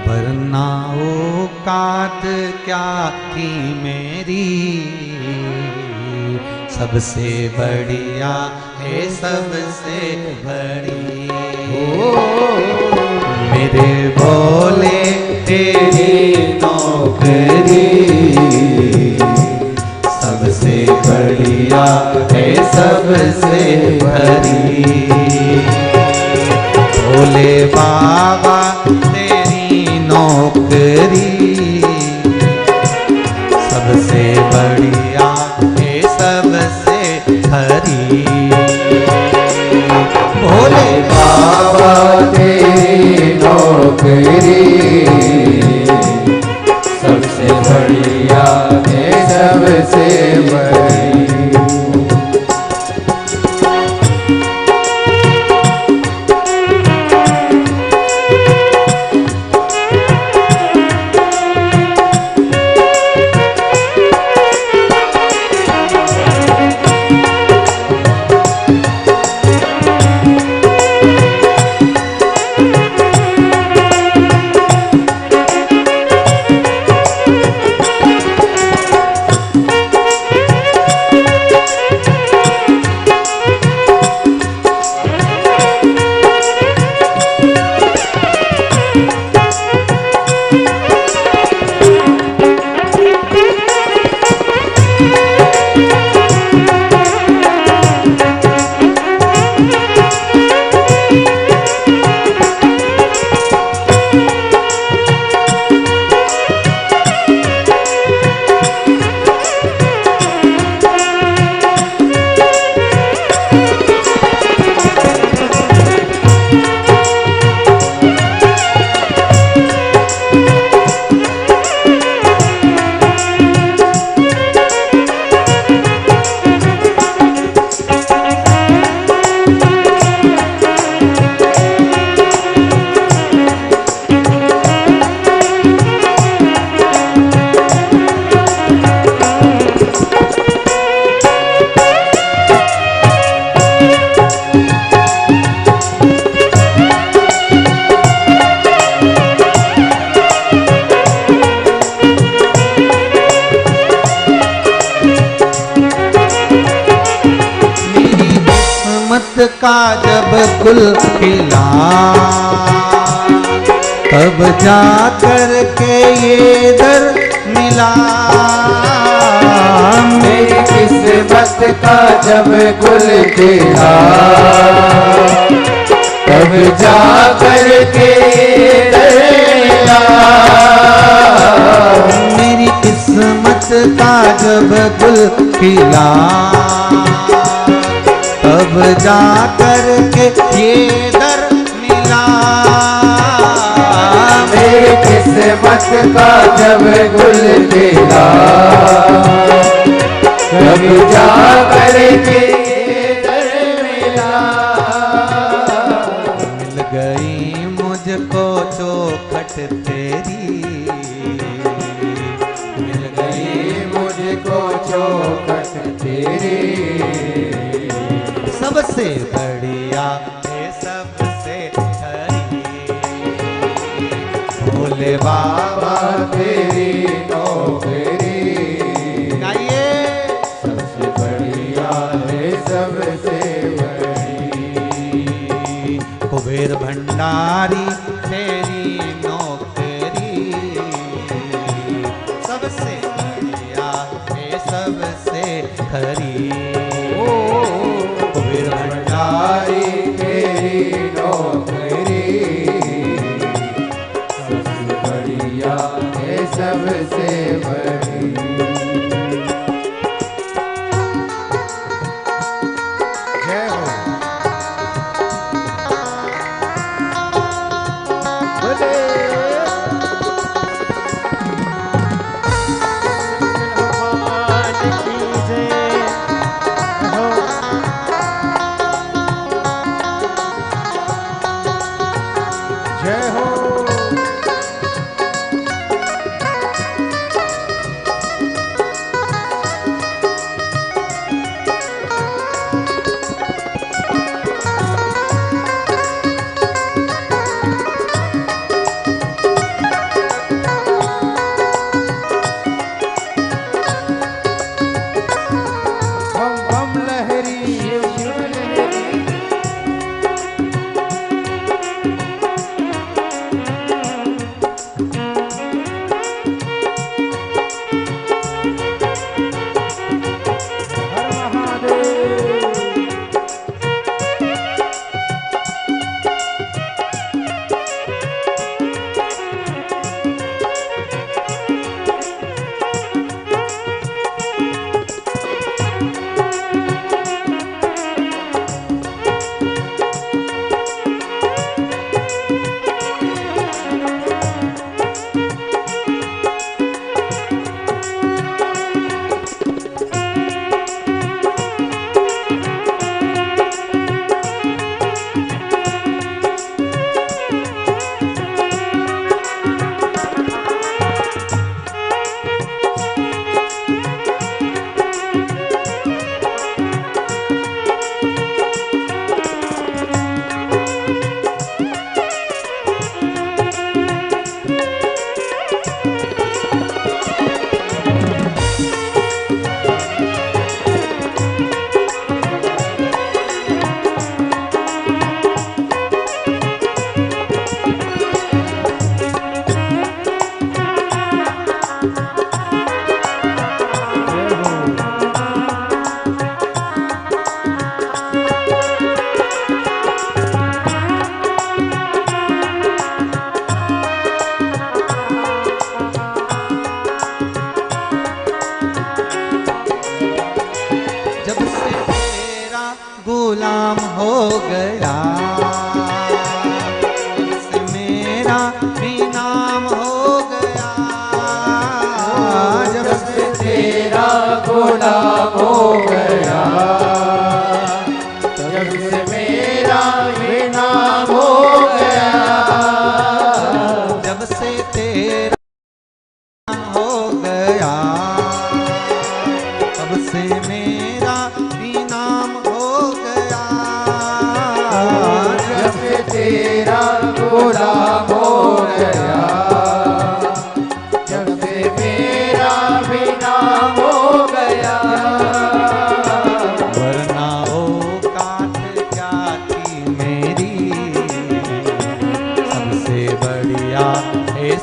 वरना औकात क्या थी मेरी, सबसे बढ़िया है, सबसे बड़ी। मेरे भोले तेरी नौकरी सबसे बढ़िया है, सबसे बड़ी। भोले बाबा तेरी नौकरी सबसे बढ़िया है, सबसे हरी। भोले बाबा तेरी नौकरी सबसे बढ़िया है, सबसे बड़ी। का जब गुल खिला, तब जा कर के ये दर मिला। मेरी किस्मत का जब गुल खिला, तब जा कर के दर मिला। मेरी किस्मत का जब गुल खिला, तब जा कर के ये दर मिला। मेरी किस्मत का जब गुल खिला, तब जा कर के दर मिला। मिल गई मुझको चौखट तेरी, मिल गई मुझको चौखट तेरी। सबसे बढ़िया है सबसे खरी, भोले बाबा तेरी नौकरी। गाइए। सबसे बढ़िया है सबसे बड़ी, कुबेर भंडारी तेरी नौकरी। सबसे बढ़िया है सबसे खरी, कुबेर भंडारी तेरी नौकरी। सबसे बढ़िया है सबसे बड़ी। जय हो। बोले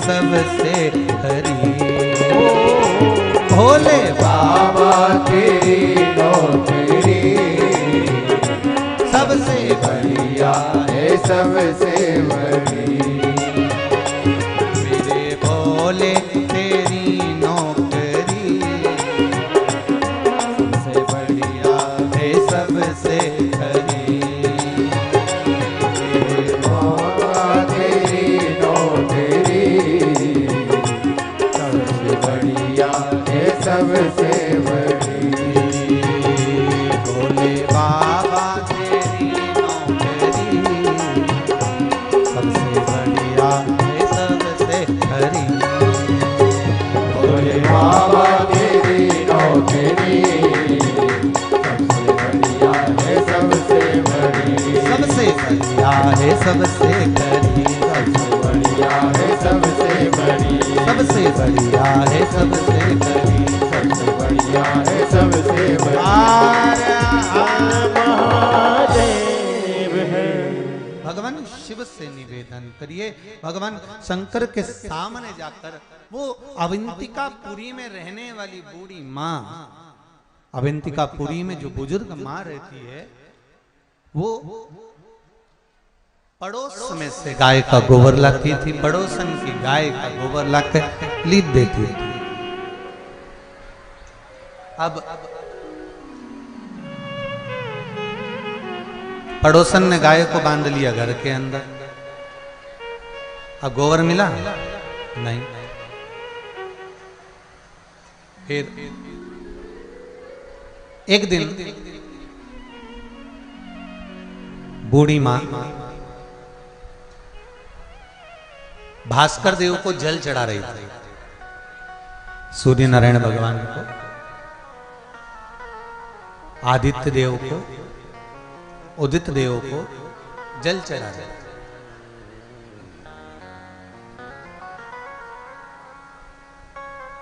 सबसे हरी। भोले बाबा तेरी नौकरी सबसे बढ़िया है सबसे बड़ी। मेरे भोले तेरी नौकरी सबसे बढ़िया है सबसे हरी। बाबा तेरी नौकरी सबसे बढ़िया है सबसे बड़ी। भोले बाबा तेरी नौकरी सबसे बढ़िया है सबसे हरी। भोले बाबा तेरी नौकरी सबसे बढ़िया है सबसे बड़ी। सबसे बढ़िया है सबसे हरी। सबसे बढ़िया है सबसे बड़ी। सबसे बढ़िया है सबसे हरी। सबसे बढ़िया है सबसे बड़ी। महादेव है। भगवान शिव से निवेदन करिए, भगवान शंकर के सामने जाकर वो अवंतिकापुरी में रहने वाली बूढ़ी माँ, अवंतिकापुरी में जो बुजुर्ग माँ रहती है, वो पड़ोस में से गाय का गोबर लाती थी, पड़ोसन की गाय का गोबर लाकर लीप देती थी। अब पड़ोसन ने गाय को बांध लिया घर के अंदर, अब गोबर मिला नहीं। फिर एक दिन बूढ़ी मां भास्कर देव को जल चढ़ा रही थी, सूर्य नारायण भगवान को, आदित्य देव को, उदित देव को जल चढ़ा रही थी।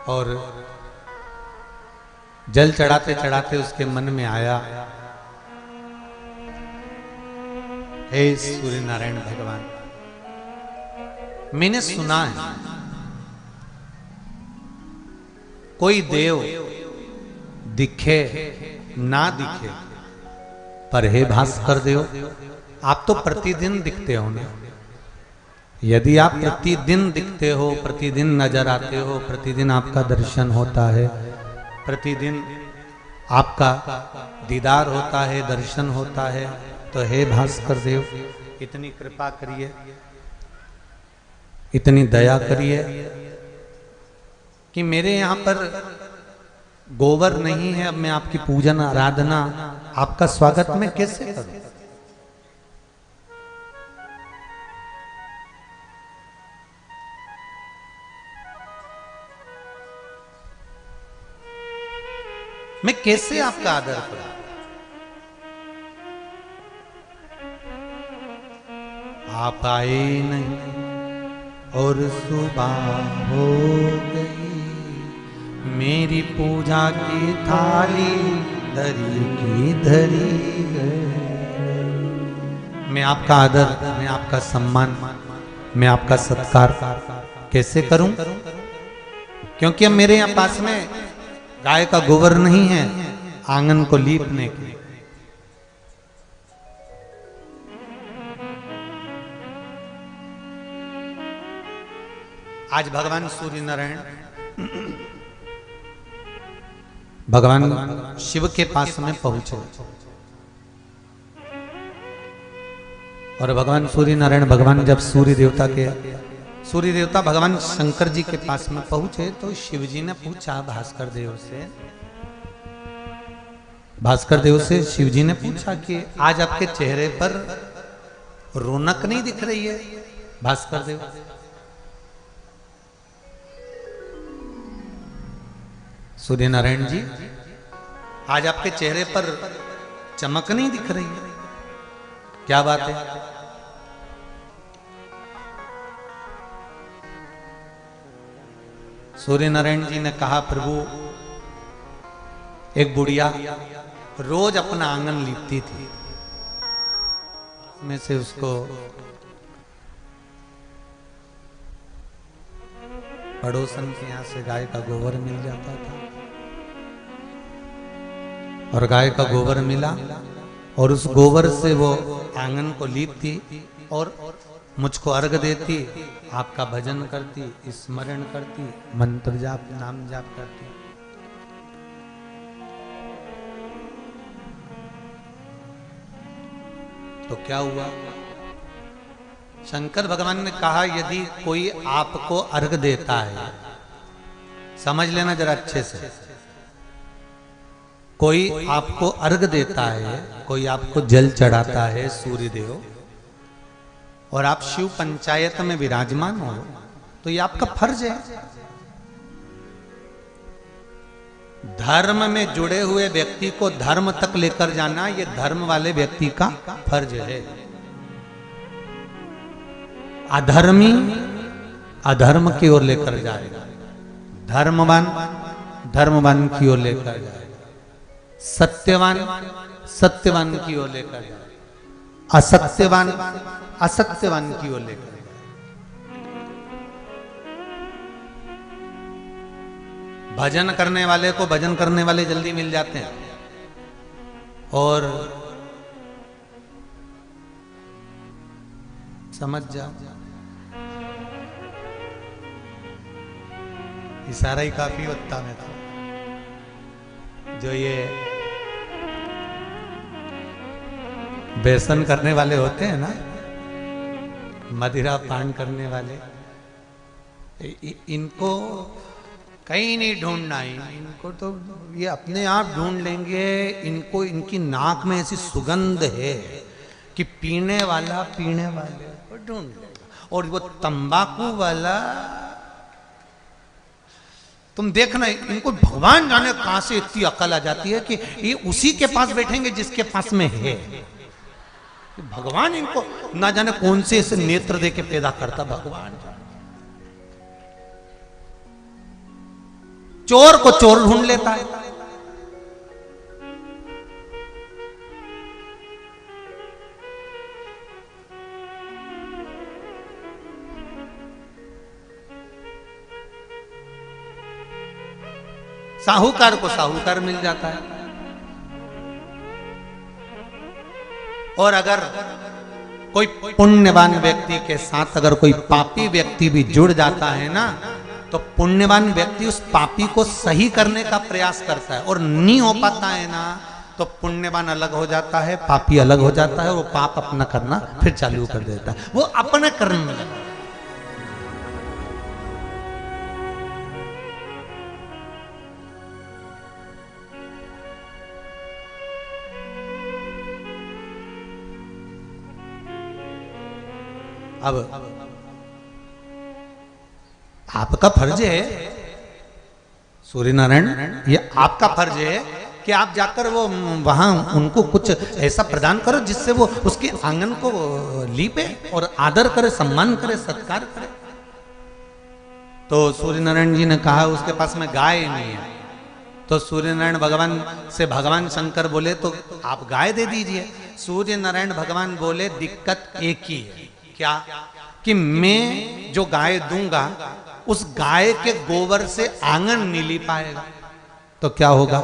और जल चढ़ाते चढ़ाते उसके मन में आया, हे सूर्य नारायण भगवान, मैंने सुना है कोई देव दिखे ना दिखे, पर हे भास्कर देव आप तो प्रतिदिन दिखते हो ना। यदि आप प्रतिदिन दिखते हो, प्रतिदिन नजर आते हो, प्रतिदिन आपका दर्शन होता है, प्रतिदिन आपका दीदार होता है, दर्शन होता है, तो हे भास्कर देव इतनी कृपा करिए, इतनी दया करिए कि मेरे यहाँ पर गोबर नहीं है, अब मैं आपकी पूजन आराधना आपका स्वागत में कैसे करूं। मैं कैसे आपका आदर करूं। आप आए नहीं और सुबह हो गई, मेरी पूजा की थाली धरी की धरी गई। मैं आपका आदर, मैं आपका सम्मान, मैं आपका सत्कार कैसे करूं, क्योंकि अब मेरे यहाँ पास में गाय का गोबर नहीं है आंगन को लीपने के। आज भगवान सूर्य नारायण भगवान शिव के पास में पहुंचे और भगवान सूर्य नारायण भगवान जब सूर्य देवता भगवान शंकर जी के पास में पहुंचे तो शिव जी ने पूछा भास्कर देव से शिव जी ने पूछा कि आज आपके चेहरे पर रौनक नहीं दिख रही है भास्कर देव। सूर्य नारायण जी आज आपके चेहरे पर चमक नहीं दिख रही है, क्या बात है। सूर्य नारायण जी ने कहा प्रभु एक बुढ़िया रोज अपना आंगन लीपती थी, में से उसको पड़ोसन के यहाँ से गाय का गोबर मिल जाता था, और गाय का गोबर मिला और उस गोबर से वो आंगन को लीपती और मुझको अर्घ देती, आपका भजन करती, स्मरण करती, मंत्र जाप, नाम जाप करती। तो क्या हुआ? शंकर भगवान ने कहा यदि कोई आपको अर्घ देता है, समझ लेना जरा अच्छे से, कोई आपको अर्घ देता है, कोई आपको जल चढ़ाता है सूर्य देव, और आप शिव पंचायत में विराजमान हो, तो ये आपका फर्ज है। धर्म में जुड़े हुए व्यक्ति को धर्म तक लेकर जाना, ये धर्म वाले व्यक्ति का फर्ज है। अधर्मी अधर्म की ओर लेकर जाएगा, धर्मवान धर्मवान की ओर लेकर जाएगा, सत्यवान सत्यवान की ओर लेकर जाएगा, असत्यवान असत्यवान की ओर लेकर जाएगा। भजन करने वाले को भजन करने वाले जल्दी मिल जाते हैं, और समझ जा, इशारा ही काफी होता में था। जो ये व्यसन करने वाले होते हैं ना, मदिरा पान करने वाले, इनको कहीं नहीं ढूंढना है, इनको तो ये अपने आप ढूंढ लेंगे। इनको, इनकी नाक में ऐसी सुगंध है कि पीने वाले को ढूंढ लेगा। और वो तंबाकू वाला, तुम देखना, इनको भगवान जाने कहां से इतनी अकल आ जाती है कि ये उसी के पास बैठेंगे जिसके पास में है। भगवान इनको ना जाने कौन से ऐसे नेत्र दे के पैदा करता भगवान। चोर को चोर ढूंढ लेता है। साहूकार को साहूकार मिल जाता है। और अगर कोई पुण्यवान व्यक्ति के साथ अगर कोई पापी व्यक्ति भी जुड़ जाता है ना, तो पुण्यवान व्यक्ति उस पापी को सही करने का प्रयास करता है, और नहीं हो पाता है ना, तो पुण्यवान अलग हो जाता है, पापी अलग हो जाता है, वो पाप अपना करना फिर चालू कर देता है, वो अपने कर्म में लगा। अब आपका फर्ज है सूर्य नारायण, ये आपका फर्ज है कि आप जाकर वो वहां उनको कुछ ऐसा प्रदान करो जिससे वो उसके आंगन को लीपे और आदर करे, सम्मान करे, सत्कार करे। तो सूर्य नारायण जी ने कहा उसके पास में गाय नहीं है। तो सूर्य नारायण भगवान से भगवान शंकर बोले तो आप गाय दे दीजिए। सूर्य नारायण भगवान बोले दिक्कत एक ही है, क्या कि मैं जो गाय दूंगा उस गाय के गोबर से आंगन नहीं ली पाएगा। तो क्या होगा?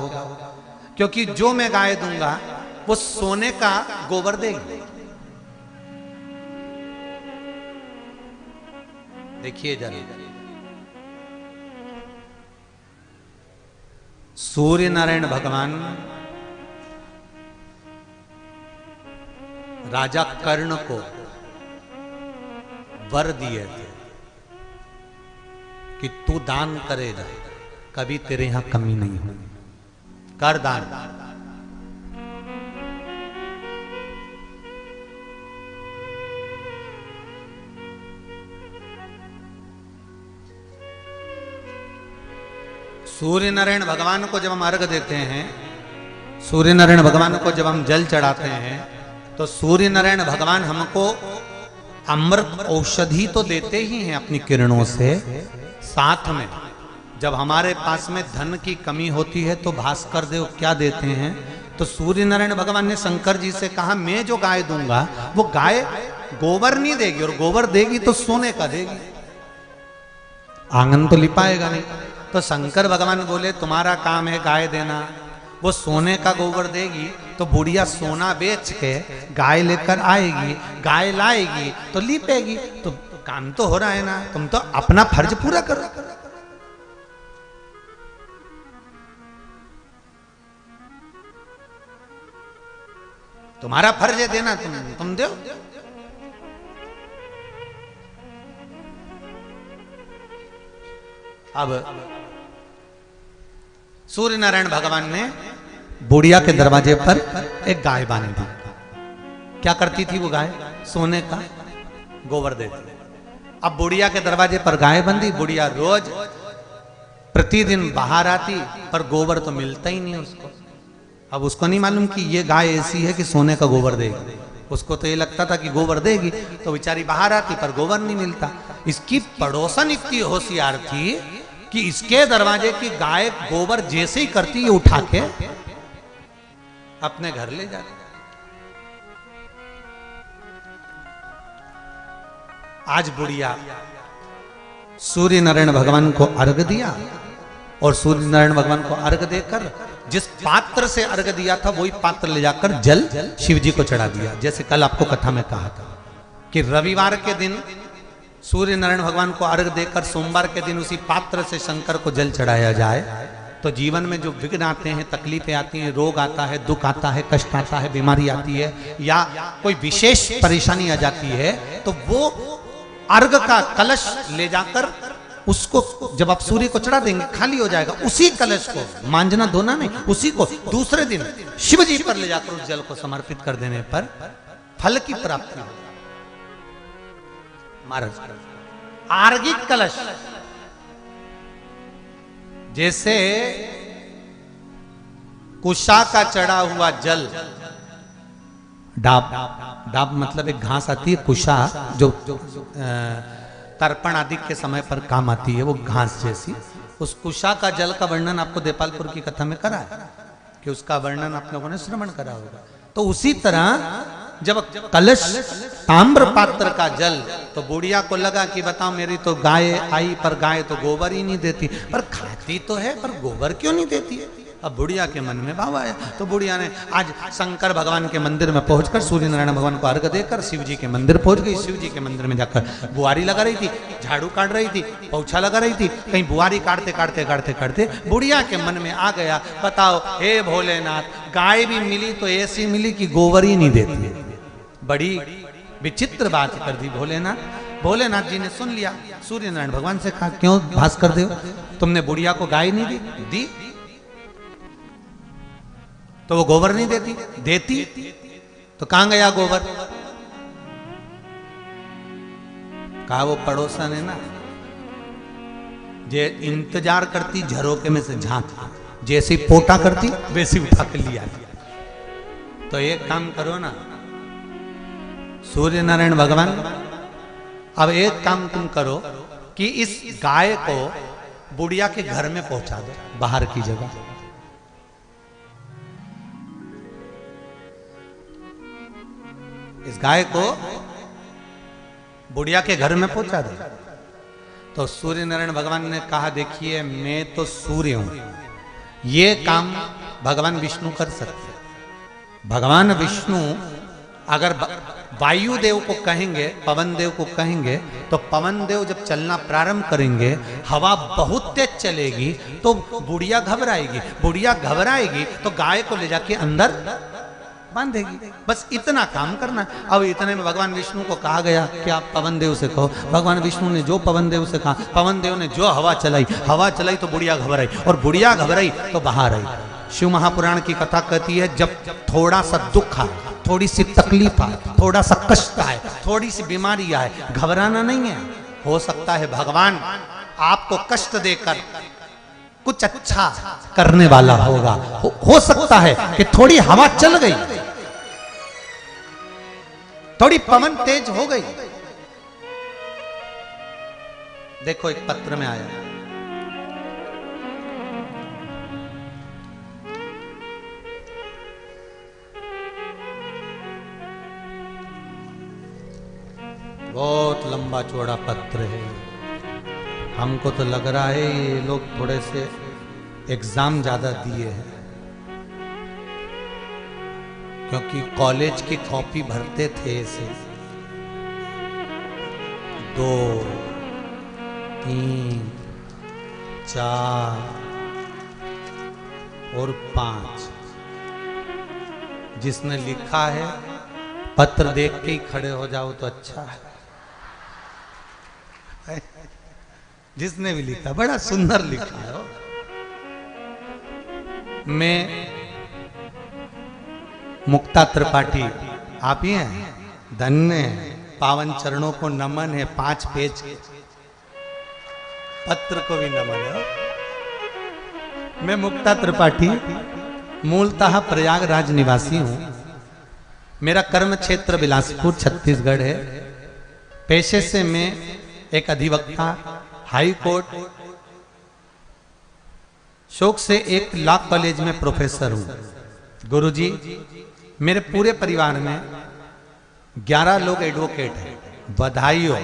क्योंकि जो मैं गाय दूंगा वो सोने का गोबर देगी। देखिए जरा, सूर्य नारायण भगवान राजा कर्ण को वर दिए थे कि तू दान करेगा, कभी तेरे यहां कमी नहीं होगी, कर दान। सूर्य नारायण भगवान को जब हम अर्घ देते हैं, सूर्य नारायण भगवान को जब हम जल चढ़ाते हैं, तो सूर्य नारायण भगवान हमको अमृत औषधि तो देते ही हैं अपनी किरणों से, साथ में जब हमारे पास में धन की कमी होती है तो भास्कर देव क्या देते हैं? तो सूर्य नारायण भगवान ने शंकर जी से कहा मैं जो गाय दूंगा वो गाय गोबर नहीं देगी, और गोबर देगी तो सोने का देगी। आंगन तो लिपाएगा नहीं। तो शंकर भगवान बोले तुम्हारा काम है गाय देना, वो सोने का गोबर देगी तो बुढ़िया सोना बेच के गाय लेकर आएगी, गाय लाएगी तो लिपेगी। तो काम तो हो रहा है ना, तुम तो अपना फर्ज पूरा करो। तुम्हारा फर्ज है देना, तुम दो। अब सूर्य नारायण भगवान ने बुढ़िया के दरवाजे पर एक गाय बांधी थी। क्या करती थी वो गाय? सोने का गोबर देती। अब बुढ़िया के दरवाजे पर गाय बंधी, बुढ़िया रोज प्रतिदिन बाहर आती, पर गोबर तो मिलता ही नहीं उसको। अब उसको नहीं मालूम कि ये गाय ऐसी है कि सोने का गोबर देगी। उसको तो ये लगता था कि गोबर देगी, तो बेचारी बाहर आती पर गोबर नहीं मिलता। इसकी पड़ोसन इतनी होशियार थी कि इसके दरवाजे की गाय गोबर जैसे ही करती है उठा के अपने घर ले जाती। आज बुढ़िया सूर्य नारायण भगवान को अर्घ दिया, और सूर्य नारायण भगवान को अर्घ देकर जिस पात्र से अर्घ दिया था वही पात्र ले जाकर जल शिव जी को चढ़ा दिया। जैसे कल आपको कथा में कहा था कि रविवार के दिन सूर्य नारायण भगवान को अर्घ देकर सोमवार के दिन उसी पात्र से शंकर को जल चढ़ाया जाए तो जीवन में जो विघ्न आते हैं, तकलीफें आती हैं, रोग आता है, दुख आता है, कष्ट आता है, बीमारी आती है, या कोई विशेष परेशानी आ जाती है, तो वो अर्घ का कलश ले जाकर उसको जब आप सूर्य को चढ़ा देंगे खाली हो जाएगा। उसी कलश को मांजना धोना नहीं, उसी को दूसरे दिन शिव जी पर ले जाकर उस जल को समर्पित कर देने पर फल की प्राप्ति हो। महाराज आर्गिक कलश, जैसे कुशा का चढ़ा हुआ जल, डाब, डाब मतलब एक घास आती है, कुशा जो तर्पण आदि के समय पर काम आती है, वो घास जैसी। उस कुशा का जल का वर्णन आपको देपालपुर की कथा में करा है कि उसका वर्णन आप लोगों ने श्रवण करा होगा। तो उसी तरह जब कलश ताम्र पात्र का जल, तो बुढ़िया को लगा कि बताओ मेरी तो गाय आई पर गाय तो गोबर ही नहीं देती, पर खाती तो है पर गोबर क्यों नहीं देती है। अब बुढ़िया के मन में भाव आया, तो बुढ़िया ने आज शंकर भगवान के मंदिर में पहुंचकर सूर्य नारायण भगवान को अर्घ देकर शिव जी के मंदिर पहुंच गई। शिव जी के मंदिर में जाकर बुआरी लगा रही थी, झाड़ू काट रही थी, पोछा लगा रही थी, कहीं बुआरी काटते काटते काटते काटते बुढ़िया के मन में आ गया, बताओ हे भोलेनाथ, गाय भी मिली तो ऐसी मिली कि गोबर ही नहीं देती है। बड़ी विचित्र बात कर दी भोलेनाथ। भोलेनाथ जी ने सुन लिया, सूर्य नारायण भगवान से कहा क्यों भास्कर देव, तुमने बुढ़िया को गाय नहीं दी? तो वो गोबर नहीं देती तो कहां गया गोबर? कहा वो पड़ोसन है ना, जे इंतजार करती झरोके में से झांक, जैसी पोटा करती वैसी उठा के लिया। तो एक काम करो ना सूर्य नारायण भगवान, अब एक काम तुम करो कि इस गाय को बुढ़िया के घर में पहुंचा दो, बाहर की जगह। इस गाय को बुढ़िया के घर में पहुंचा दो। तो सूर्य नारायण भगवान ने कहा देखिए मैं तो सूर्य हूं, ये काम भगवान विष्णु कर सकते। भगवान विष्णु अगर वायु देव को कहेंगे, पवन देव को कहेंगे, तो पवन देव जब चलना प्रारंभ करेंगे, हवा बहुत तेज चलेगी तो बुढ़िया घबराएगी, बुढ़िया घबराएगी तो गाय को ले जाके अंदर बांधेगी। बस इतना काम करना। अब इतने में भगवान विष्णु को कहा गया कि आप पवन देव से कहो। भगवान विष्णु ने जो पवन देव से कहा, पवन देव ने जो हवा चलाई तो बुढ़िया घबराई, और बुढ़िया घबराई तो बाहर आई। शिव महापुराण की कथा कहती है जब थोड़ा सा दुख आए, थोड़ी सी तकलीफ आए, थोड़ा सा कष्ट आए, थोड़ी सी बीमारी आए, घबराना नहीं है। हो सकता है भगवान आपको कष्ट देकर कुछ अच्छा करने वाला होगा। हो सकता है कि थोड़ी हवा चल गई, थोड़ी पवन तेज हो गई। देखो एक पत्र में आया, बहुत लंबा चौड़ा पत्र है। हमको तो लग रहा है ये लोग थोड़े से एग्जाम ज्यादा दिए हैं, क्योंकि कॉलेज की कॉपी भरते थे ऐसे 2 3 4 और 5। जिसने लिखा है पत्र देख के ही खड़े हो जाओ तो अच्छा है। जिसने भी लिखा बड़ा सुंदर लिखा है। मैं मुक्ता त्रिपाठी, आप ही हैं, धन्य हैं, पावन चरणों को नमन है। 5 पेज पत्र को भी नमन है। मैं मुक्ता त्रिपाठी मूलतः प्रयागराज निवासी हूं। मेरा कर्म क्षेत्र बिलासपुर छत्तीसगढ़ है। पेशे से मैं एक अधिवक्ता, हाई कोर्ट, शौक से एक लॉ कॉलेज में प्रोफेसर हूं। गुरुजी, मेरे पूरे परिवार में 11 लोग एडवोकेट हैं। बधाई हो।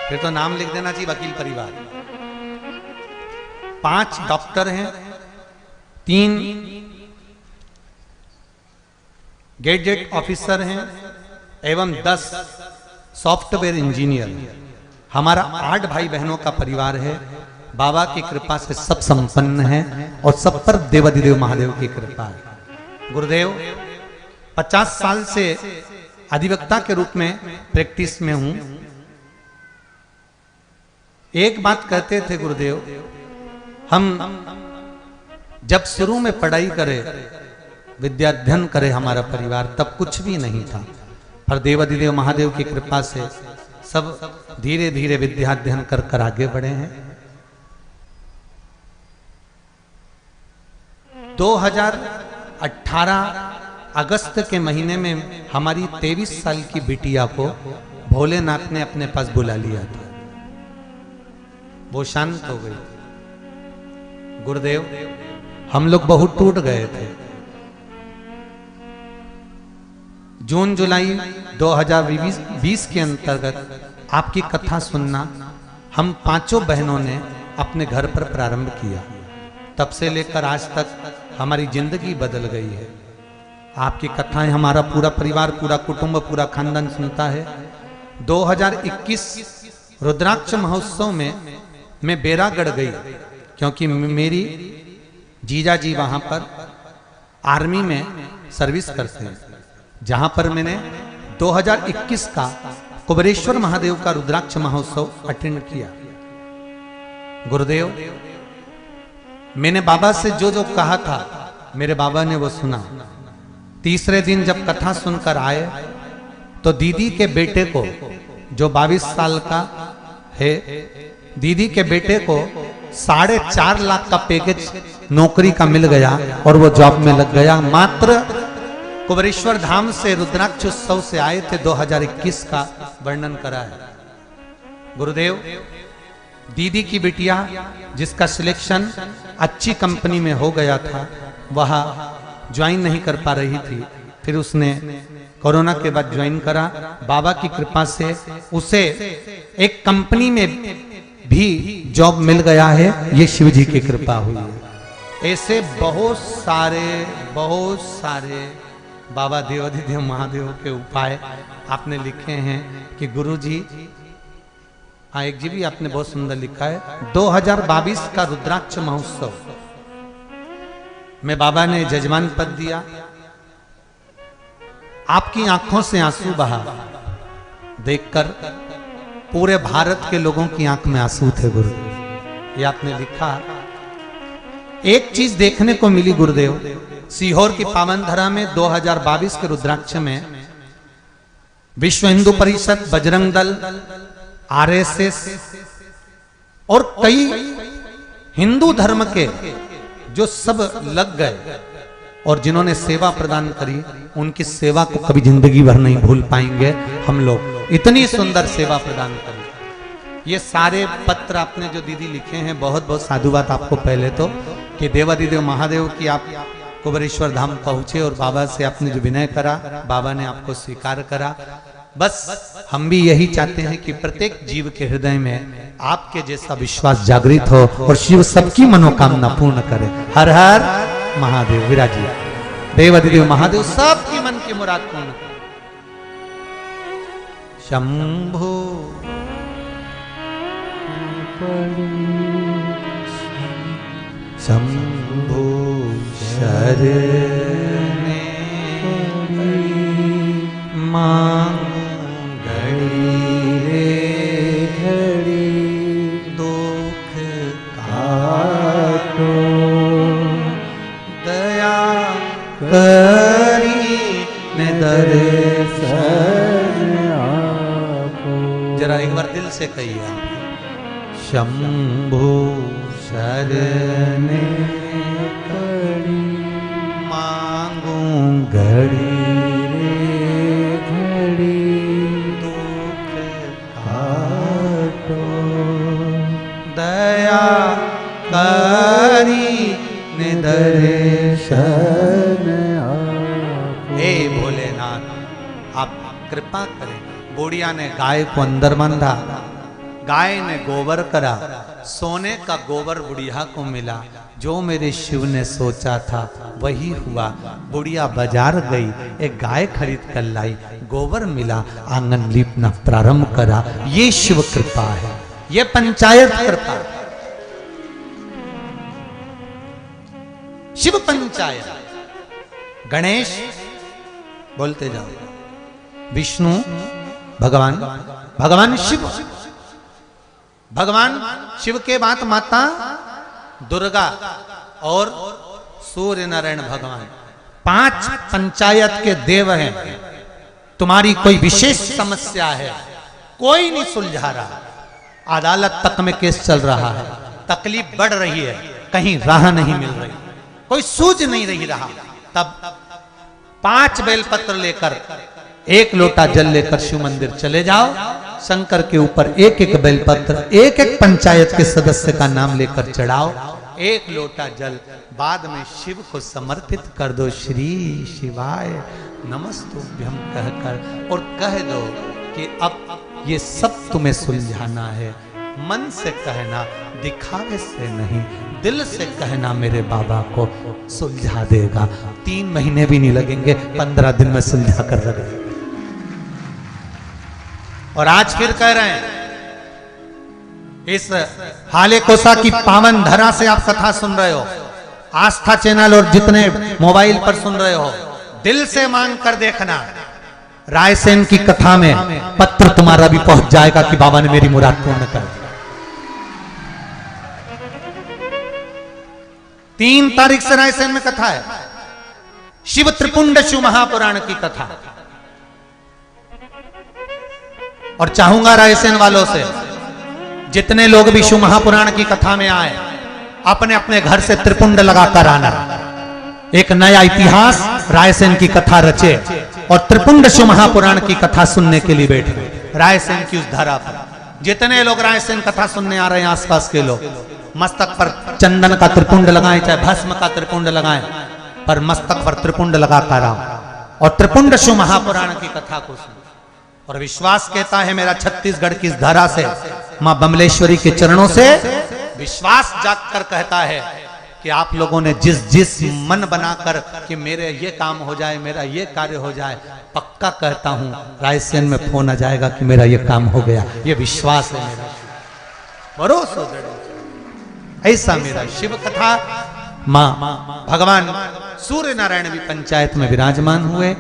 फिर तो नाम लिख देना चाहिए वकील परिवार। 5 डॉक्टर हैं, 3 गैजेट ऑफिसर हैं एवं 10 सॉफ्टवेयर इंजीनियर। हमारा 8 भाई बहनों का परिवार है। बाबा की कृपा से सब संपन्न है और सब पर देवाधिदेव महादेव की कृपा है। गुरुदेव, 50 साल से अधिवक्ता के रूप में प्रैक्टिस में हूं। एक बात कहते थे गुरुदेव, हम जब शुरू में पढ़ाई करे, विद्याध्ययन करे हमारा परिवार, तब कुछ भी नहीं था। पर देवाधिदेव महादेव की कृपा से सब धीरे धीरे विद्याध्ययन कर कर आगे बढ़े हैं। 2018 अगस्त के महीने में हमारी 23 साल की बिटिया को भोलेनाथ ने अपने पास बुला लिया था। वो शांत हो गई। गुरुदेव, हम लोग बहुत टूट गए थे। जून जुलाई 2020 के अंतर्गत आपकी कथा सुनना हम 5 बहनों ने अपने घर पर प्रारंभ किया। तब से लेकर आज तक हमारी जिंदगी बदल गई है। आपकी कथाएं हमारा पूरा परिवार, पूरा कुटुंब, पूरा खानदान सुनता है। 2021 रुद्राक्ष महोत्सव में मैं बेरागढ़ गई, क्योंकि मेरी जीजा जी वहां पर आर्मी में सर्विस करते हैं, जहां पर मैंने 2021 का कुबेरेश्वर महादेव का रुद्राक्ष महोत्सव अटेंड किया। गुरुदेव, मैंने बाबा से जो जो कहा था मेरे बाबा ने वो सुना। तीसरे दिन जब कथा सुनकर आए तो दीदी के बेटे को, जो 22 साल का है, दीदी के बेटे को 4.5 लाख का पैकेज नौकरी का मिल गया और वो जॉब में लग गया। मात्र कुबेरेश्वर धाम से रुद्राक्ष उत्सव से आए थे। 2021 का वर्णन करा है। गुरुदेव, दीदी की बिटिया जिसका सिलेक्शन अच्छी कंपनी में हो गया था, वह ज्वाइन नहीं कर पा रही थी। फिर उसने कोरोना के बाद ज्वाइन करा। बाबा की कृपा से उसे एक कंपनी में भी जॉब मिल गया है। ये शिव जी की कृपा हुई है। ऐसे बहुत सारे बाबा देवाधिदेव महादेव के उपाय आपने लिखे हैं कि गुरुजी, एक जी भी आपने बहुत सुंदर लिखा है। 2022 का रुद्राक्ष महोत्सव में बाबा ने जजमान पद दिया। आपकी आंखों से आंसू बहा देखकर पूरे भारत के लोगों की आंख में आंसू थे। गुरु, ये आपने लिखा। एक चीज देखने को मिली गुरुदेव, सीहोर की पावन धरा में 2022 के रुद्राक्ष में विश्व हिंदू परिषद, बजरंग दल, आरएसएस और कई हिंदू धर्म के जो सब लग गए और जिन्होंने सेवा प्रदान करी, उनकी सेवा को कभी जिंदगी भर नहीं भूल पाएंगे हम लोग। इतनी सुंदर सेवा प्रदान करी। ये सारे पत्र आपने जो दीदी लिखे हैं, बहुत बहुत साधुवाद आपको पहले तो, कि देवाधिदेव महादेव की आप कुबेरेश्वर धाम पहुंचे और बाबा से आपने जो विनय करा, बाबा ने आपको स्वीकार करा। बस हम भी यही चाहते हैं कि प्रत्येक जीव के हृदय में आपके जैसा विश्वास जागृत हो और शिव सबकी मनोकामना पूर्ण करे। हर हर महादेव। विराजिए देवाधिदेव महादेव सबकी मन की मुराद पूर्ण करे। शंभो शंभो शरणे मांगड़ी रे घड़ी दुख काटो दया करी ने दर्शन आपो। जरा एक बार दिल से कहिए। शंभो शरणे घड़ी मांगू घड़ी दया करी ने दर्शन आपो। हे भोलेनाथ आप कृपा करें। बुढ़िया ने गाय को अंदर बांधा, गाय ने गोबर करा, सोने का गोबर बुढ़िया को मिला। जो मेरे शिव ने सोचा था वही हुआ। बुढ़िया बाजार गई, एक गाय खरीद कर लाई, गोबर मिला, आंगन लीपना प्रारंभ करा। ये शिव कृपा है, ये पंचायत कृपा। शिव पंचायत। गणेश बोलते जाओ, विष्णु भगवान, भगवान शिव, भगवान शिव के बाद माता दुर्गा और सूर्य नारायण भगवान। 5 पंचायत के देव हैं। तुम्हारी कोई विशेष समस्या है, कोई नहीं सुलझा रहा, अदालत तक में केस चल रहा है, तकलीफ बढ़ रही है, कहीं राह नहीं मिल रही, कोई सूझ नहीं रही रहा, तब 5 बेलपत्र लेकर 1 लोटा जल लेकर शिव मंदिर चले जाओ। शंकर के ऊपर 1-1 बेलपत्र, 1-1 पंचायत के सदस्य का नाम लेकर चढ़ाओ। 1 लोटा जल बाद में शिव को समर्पित कर दो। श्री शिवाय नमस्तुभ्यं कहकर, और कह दो कि अब ये सब तुम्हें सुलझाना है। मन से कहना, दिखावे से नहीं, दिल से कहना, मेरे बाबा को सुलझा देगा। 3 महीने भी नहीं लगेंगे, 15 दिन में सुलझा कर रखेगा। और आज फिर कह रहे हैं, इस हाले कोसा की पावन धरा से आप कथा सुन रहे हो, आस्था चैनल और जितने मोबाइल पर सुन रहे हो, दिल से मांग कर देखना, रायसेन की कथा में पत्र तुम्हारा भी पहुंच जाएगा कि बाबा ने मेरी मुराद पूर्ण कर दी। 3 तारीख से रायसेन में कथा है, शिव त्रिपुंड शिव महापुराण की कथा। और चाहूंगा रायसेन वालों से, जितने लोग भी शिव महापुराण की कथा में आए, अपने अपने घर से त्रिपुंड लगाकर आना। एक नया इतिहास रायसेन की कथा रचे और त्रिपुंड शिव महापुराण की कथा सुनने के लिए बैठे रायसेन की उस धरा पर। जितने लोग रायसेन कथा सुनने आ रहे हैं, आसपास के लोग, मस्तक पर चंदन का त्रिपुंड लगाएं, चाहे भस्म का त्रिपुंड लगाएं, पर मस्तक पर त्रिपुंड लगाकर आओ और त्रिपुंड शिव महापुराण की कथा को सुनो। और विश्वास कहता है मेरा, छत्तीसगढ़ की इस धरा से, मां बमलेश्वरी के चरणों से विश्वास जागकर कहता है कि आप लोगों ने जिस जिस मन बनाकर कि मेरे ये काम हो जाए, मेरा ये कार्य हो जाए, पक्का कहता हूं रायसेन में फोन आ जाएगा कि मेरा ये काम हो गया। ये विश्वास है मेरा, भरोसा ऐसा मेरा शिव कथा। मां भगवान सूर्य नारायण भी पंचायत में विराजमान हुए।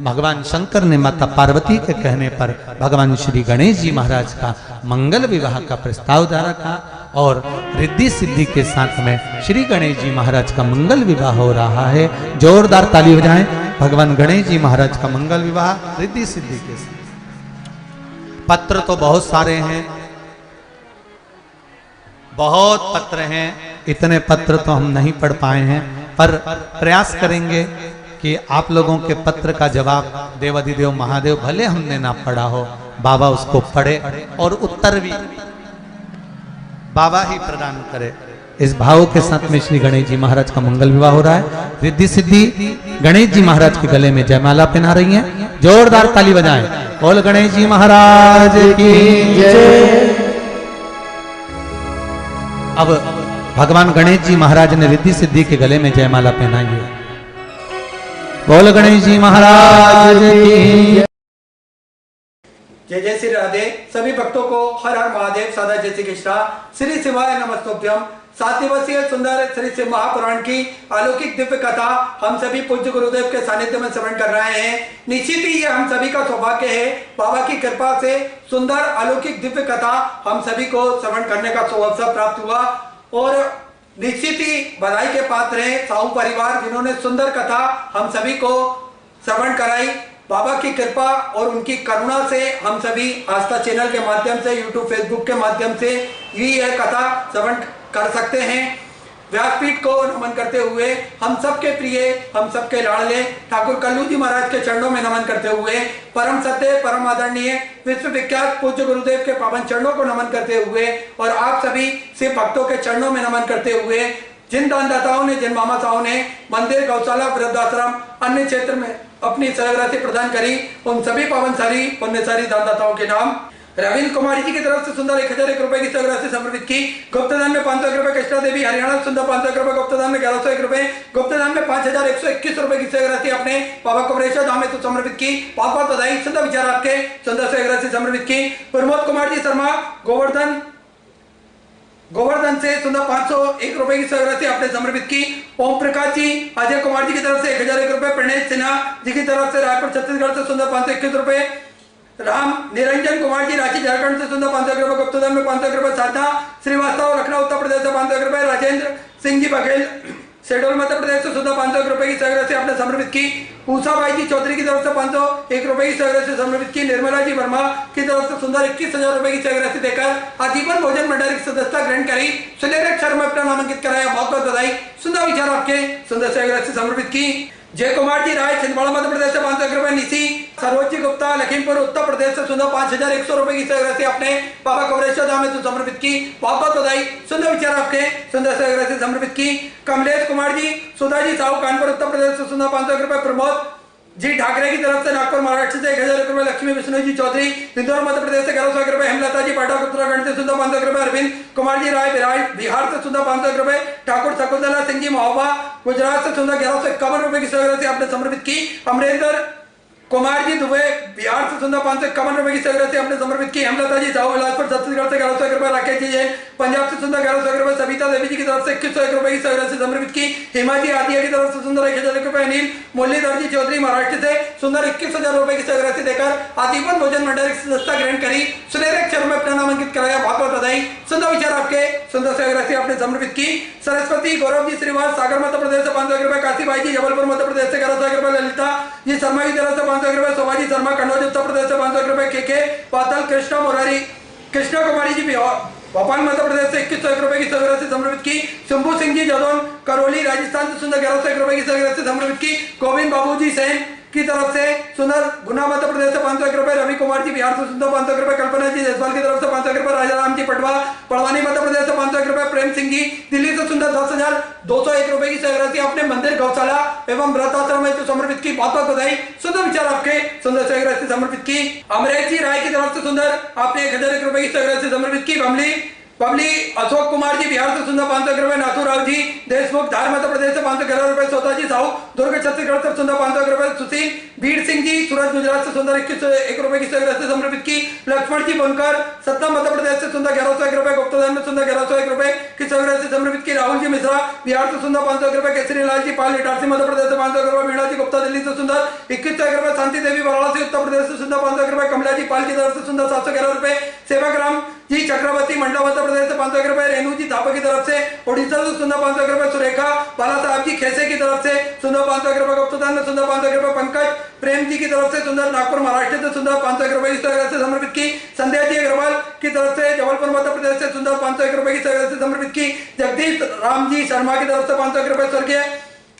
भगवान शंकर ने माता पार्वती के कहने पर भगवान श्री गणेश जी महाराज का मंगल विवाह का प्रस्ताव रखा और रिद्धि सिद्धि के साथ में श्री गणेश जी महाराज का मंगल विवाह हो रहा है। जोरदार ताली हो जाए। भगवान गणेश जी महाराज का मंगल विवाह रिद्धि सिद्धि के साथ। पत्र तो बहुत सारे हैं, बहुत पत्र हैं, इतने पत्र तो हम नहीं पढ़ पाए हैं, पर प्रयास करेंगे कि आप लोगों के पत्र का जवाब देवाधिदेव महादेव, भले हमने ना पढ़ा हो, बाबा उसको पढ़े और उत्तर भी बाबा ही प्रदान करे। इस भाव के साथ में श्री गणेश जी महाराज का मंगल विवाह हो रहा है। रिद्धि सिद्धि गणेश जी महाराज के गले में जयमाला पहना रही हैं। जोरदार ताली बजाएं। बोल गणेश जी महाराज की जय। अब भगवान गणेश जी महाराज ने रिद्धि सिद्धि के गले में जयमाला पहनाई है। बोल गणेश जी महाराज की जय जय श्री राधे। सभी भक्तों को हर हर महादेव, सादा जय श्री कृष्णा। श्री शिवाय नमस्तुभ्यम। 7 दिवसीय सुंदर श्री शिव महापुराण की अलौकिक दिव्य कथा हम सभी पूज्य गुरुदेव के सानिध्य में श्रवण कर रहे हैं। निश्चित ही ये हम सभी का सौभाग्य है। बाबा की कृपा से सुंदर अलौकिक दिव्य कथा हम सभी को श्रवण करने का अवसर प्राप्त हुआ और निश्चित ही बधाई के पात्र है साहू परिवार, जिन्होंने सुंदर कथा हम सभी को श्रवण कराई। बाबा की कृपा और उनकी करुणा से हम सभी आस्था चैनल के माध्यम से, यूट्यूब फेसबुक के माध्यम से यह कथा श्रवण कर सकते हैं। व्यासपीठ को नमन करते हुए हम सबके प्रिय, हम सबके लाडले ठाकुर कल्लू जी महाराज के चरणों में नमन करते हुए, परम सत्य, परम आदरणीय, विश्व विख्यात पूज्य गुरुदेव के पावन चरणों को नमन करते हुए और आप सभी शिव भक्तों के चरणों में नमन करते हुए, जिन दानदाताओं ने, जिन मामा साहू ने मंदिर, गौशाला, वृद्धाश्रम, अन्य क्षेत्र में अपनी सहराशि प्रदान करी, उन सभी पावनशाली पुण्यशाली दानदाताओं के नाम। रविंद्र कुमारी जी की तरफ से सुंदर 1001 रुपए की सहराशि समर्पित की। गुप्तदान में 501 रुपए, कृष्णा देवी हरियाणा सुंदर 501 रुपए, गुप्तदान में 1101 रुपए, गुप्तदान में 5121 रुपए की सहराशि अपने बाबा कुमरेश्वर धाम में समर्पित की। बहुत बहुत बधाई। सुंदर विचार आपके, सुंदर सहराशि समर्पित की। प्रमोद कुमार जी शर्मा गोवर्धन से सुंदर 501 रुपए की सहराशि आपने समर्पित की। ओम प्रकाश जी अजय कुमार जी की तरफ से 1001 रुपए, प्रणेश सिन्हा जी की तरफ से रायपुर छत्तीसगढ़ से सुंदर 521 रुपए, राम निरंजन कुमार जी रांची झारखंड से सुंदर 501 रुपए, गुप्तदान में 501 रुपए, साधना श्रीवास्तव लखनऊ उत्तर प्रदेश से 501 रुपए, राजेंद्र सिंह जी बघेल शेडोल मध्य प्रदेश से सुंदर 501 रुपए की सहराशि आपने समर्पित की। उषा बाई जी चौधरी की तरफ से 501 रुपए की सहराशि समर्पित की। निर्मला जी वर्मा की तरफ से सुंदर 21,000 रुपए की सहराशि देकर आजीवन भोजन भंडारी की सदस्यता ग्रहण करी। सुनहरे अक्षर में अपना नामांकित कराया। बहुत बहुत बधाई। सुंदर विचार आपके, सुंदर सहराशि समर्पित की। जय कुमार जी राय छिंदवाड़ा मध्य प्रदेश से 501 रुपए, निशी सरोज गुप्ता लखीमपुर उत्तर प्रदेश से सुंदर 5100 रुपए की सहराशि अपने बाबा कुमरेश्वर धाम में समर्पित की। बहुत बहुत बधाई। सुंदर विचार आपके, सुंदर सहराशि समर्पित की। कमलेश कुमार जी, सुधा जी साहू कानपुर उत्तर प्रदेश से सुंदर 501 रुपए, प्रमोद जी ठाकरे की तरफ से नागपुर महाराष्ट्र से 1001 रुपए, लक्ष्मी विष्णु जी चौधरी इंदौर मध्य प्रदेश से 1101 रुपए, हेमलता जी पाठक उत्तराखंड से सुंदर 501 रुपए, अरविंद कुमार जी राय बिहार से सुंदर 501 रुपए, ठाकुर शकुंतला सिंह जी महोबा गुजरात से सुंदर 1151 रुपए की सहराशि आपने समर्पित की। अमरेंद्र कुमार जी दुबई बिहार से सुंदर 551 रुपए की सहराशि आपने समर्पित की। हेमलता जी साहू बिलासपुर छत्तीसगढ़ से 1101 रुपए, राकेश जी जैन पंजाब से सुंदर 1101 रुपए, सविता देवी जी की तरफ से 2101 रुपए की सहराशि समर्पित की। हेमा जी आदिया की तरफ से सुंदर 1001 रुपए, अनिल मुरलीधर जी चौधरी महाराष्ट्र से सुंदर 21,000 रुपए की सहराशि देकर आजीवन भोजन भंडारी की सदस्यता ग्रहण करी। सुनहरे अक्षर में अपना नामांकित कराया। बहुत बहुत बधाई। सुंदर विचार आपके, सुंदर सहराशि आपने समर्पित की। सरस्वती गौरव जी श्रीवास सागर मध्य प्रदेश से 501 रुपए, काशी भाई जी जबलपुर मध्य प्रदेश से 1101 रुपए, ललिता जी शर्मा की तरफ से 501 रुपए, शोभाजी शर्मा कन्नौज उत्तर प्रदेश से 501 रुपए, के पातल कृष्णा कुमारी जी भोपाल मध्य प्रदेश से 2101 रुपए की सहराशि समर्पित की। शंभू सिंह जी जदौन करौली राजस्थान से सुंदर 1101 रुपए की सहराशि समर्पित की। गोविंद बाबू जी सेन की तरफ से सुंदर गुना मध्य प्रदेश से 501 रुपए, रवि कुमार जी बिहार से सुंदर 501 रुपए, कल्पना जी जयसवाल की तरफ से 501 रुपए, राजाराम जी पटवा पड़वानी मध्य प्रदेश से 501 रुपए, प्रेम सिंह जी दिल्ली से सुंदर 10,201 रुपए की सहराशि अपने मंदिर, गौशाला एवं वृद्धाश्रम में समर्पित की। बहुत बहुत बधाई। सुंदर विचार आपके, सुंदर सहराशि समर्पित की। अमरेश जी राय की तरफ से सुंदर आपने 1001 रुपए की सहराशि समर्पित की। बबली अशोक कुमार जी बिहार से सुंदर 501 रुपए, नाथू राव जी देशमुख धार मध्य प्रदेश से 511 रुपए, सोता जी साहू दुर्ग छत्तीसगढ़ से सुंदर 501 रुपए, सुशील बीर सिंह जी सूरत गुजरात से सुंदर 2101 रुपए की सहराशि समर्पित की। लक्ष्मण जी बनकर सतना मध्य प्रदेश से सुंदर 1101 रुपए, गुप्तदान में सुंदर 1101 रुपए की सहराशि समर्पित की। राहुल जी मिश्रा बिहार से सुंदर 501 रुपए, केसरी लाल जी पाल इटारसी मध्य प्रदेश से 501 रुपए, मीणा जी गुप्ता दिल्ली से सुंदर 2101 रुपए, शांति देवी वाराणसी उत्तर प्रदेश से सुंदर 501 रुपए, कमला जी पाल की तरफ से सुंदर 711 रुपए, सेवक राम जी चक्रवर्ती मंडला मध्य प्रदेश से 501 रुपए, रेणु जी थापा की तरफ से उड़ीसा से सुंदर 501 रुपए, सुरेखा बाला साहब जी खेसे की तरफ से सुंदर 501 रुपए, गुप्तदान में सुंदर 501 रुपए, पंकज प्रेम जी की तरफ से सुंदर नागपुर महाराष्ट्र से सुंदर 501 रुपए की सहराशि समर्पित की। संध्या जी अग्रवाल की तरफ से जबलपुर मध्य प्रदेश से सुंदर 501 रुपए की सहराशि समर्पित की। जगदीश राम जी शर्मा की तरफ से 501 रुपए, स्वर्गीय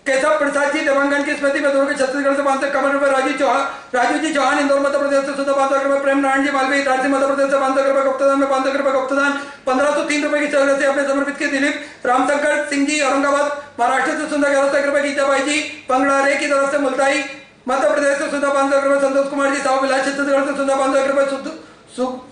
केशव प्रसाद जी देवांगन की स्मृति में दुर्ग छत्तीसगढ़ से 551 रुपए, राजू जी चौहान इंदौर मध्य प्रदेश से सुंदर 501 रुपए, प्रेम नारायण जी मालवी इटारसी मध्य प्रदेश से 501 रुपए, गुप्तदान में 501 रुपए, गुप्तदान 1503 रुपए की सहराशि अपने समर्पित की। दिलीप रामशंकर सिंह जी औरंगाबाद महाराष्ट्र से सुंदर 1101 रुपए, गीताबाई जी पंगड़ारे की तरफ से मुल्ताई मध्य प्रदेश से सुधा 500 रुपए संतोष कुमार जी साहू बिलास छत्तीसगढ़ से सुधा 500 रुपए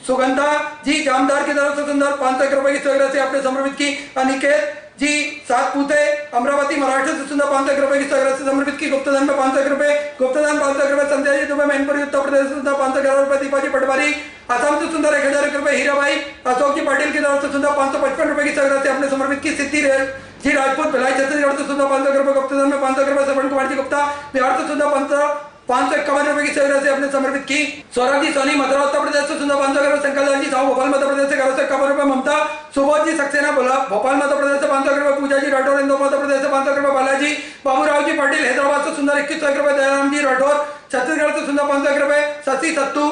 सुगंधा जी जामदार की तरफ से सुंदर 500 रुपए की सेवा से आपने समर्पित की। अनिकेत जी सातपुते अमरावती महाराष्ट्र से सुंदर 500 रुपए की सेवा से समर्पित की। गुप्तदान में 500 रुपए, गुप्तदान 500 रुपए। संध्या जी दुबई मैनपुरी उत्तर प्रदेश से सुंदर 500 रुपए। दीपा जी पटवारी असम से सुंदर 1000 रुपए। हीराबाई अशोक जी पाटिल की तरफ से सुंदर 555 रुपए की सेवा से आपने समर्पित की। सिद्धि जी राजपूत भिलाई छत्तीसगढ़ से सुंदर 500 रुपए। गुप्तदान में 500 रुपए। श्रवण कुमार जी गुप्ता बिहार से सुंदर 551 रुपए की सेवा से आपने समर्पित की। सौरभ जी सोनी मथुरा उत्तर प्रदेश से सुंदर 500 रुपए। शंकर लाल जी साहू भोपाल मध्य प्रदेश से 1151 रुपए। ममता सुबोध जी सक्सेना भोपाल मध्य प्रदेश से 500 रुपए। पूजा जी राठौर इंदौर मध्य प्रदेश से 500 रुपए। बालाजी बाबूराव जी पाटिल हैदराबाद से सुंदर 2100 रुपए। दयाराम जी राठौर छत्तीसगढ़ से सुंदर 500 रुपए। शशि सत्तू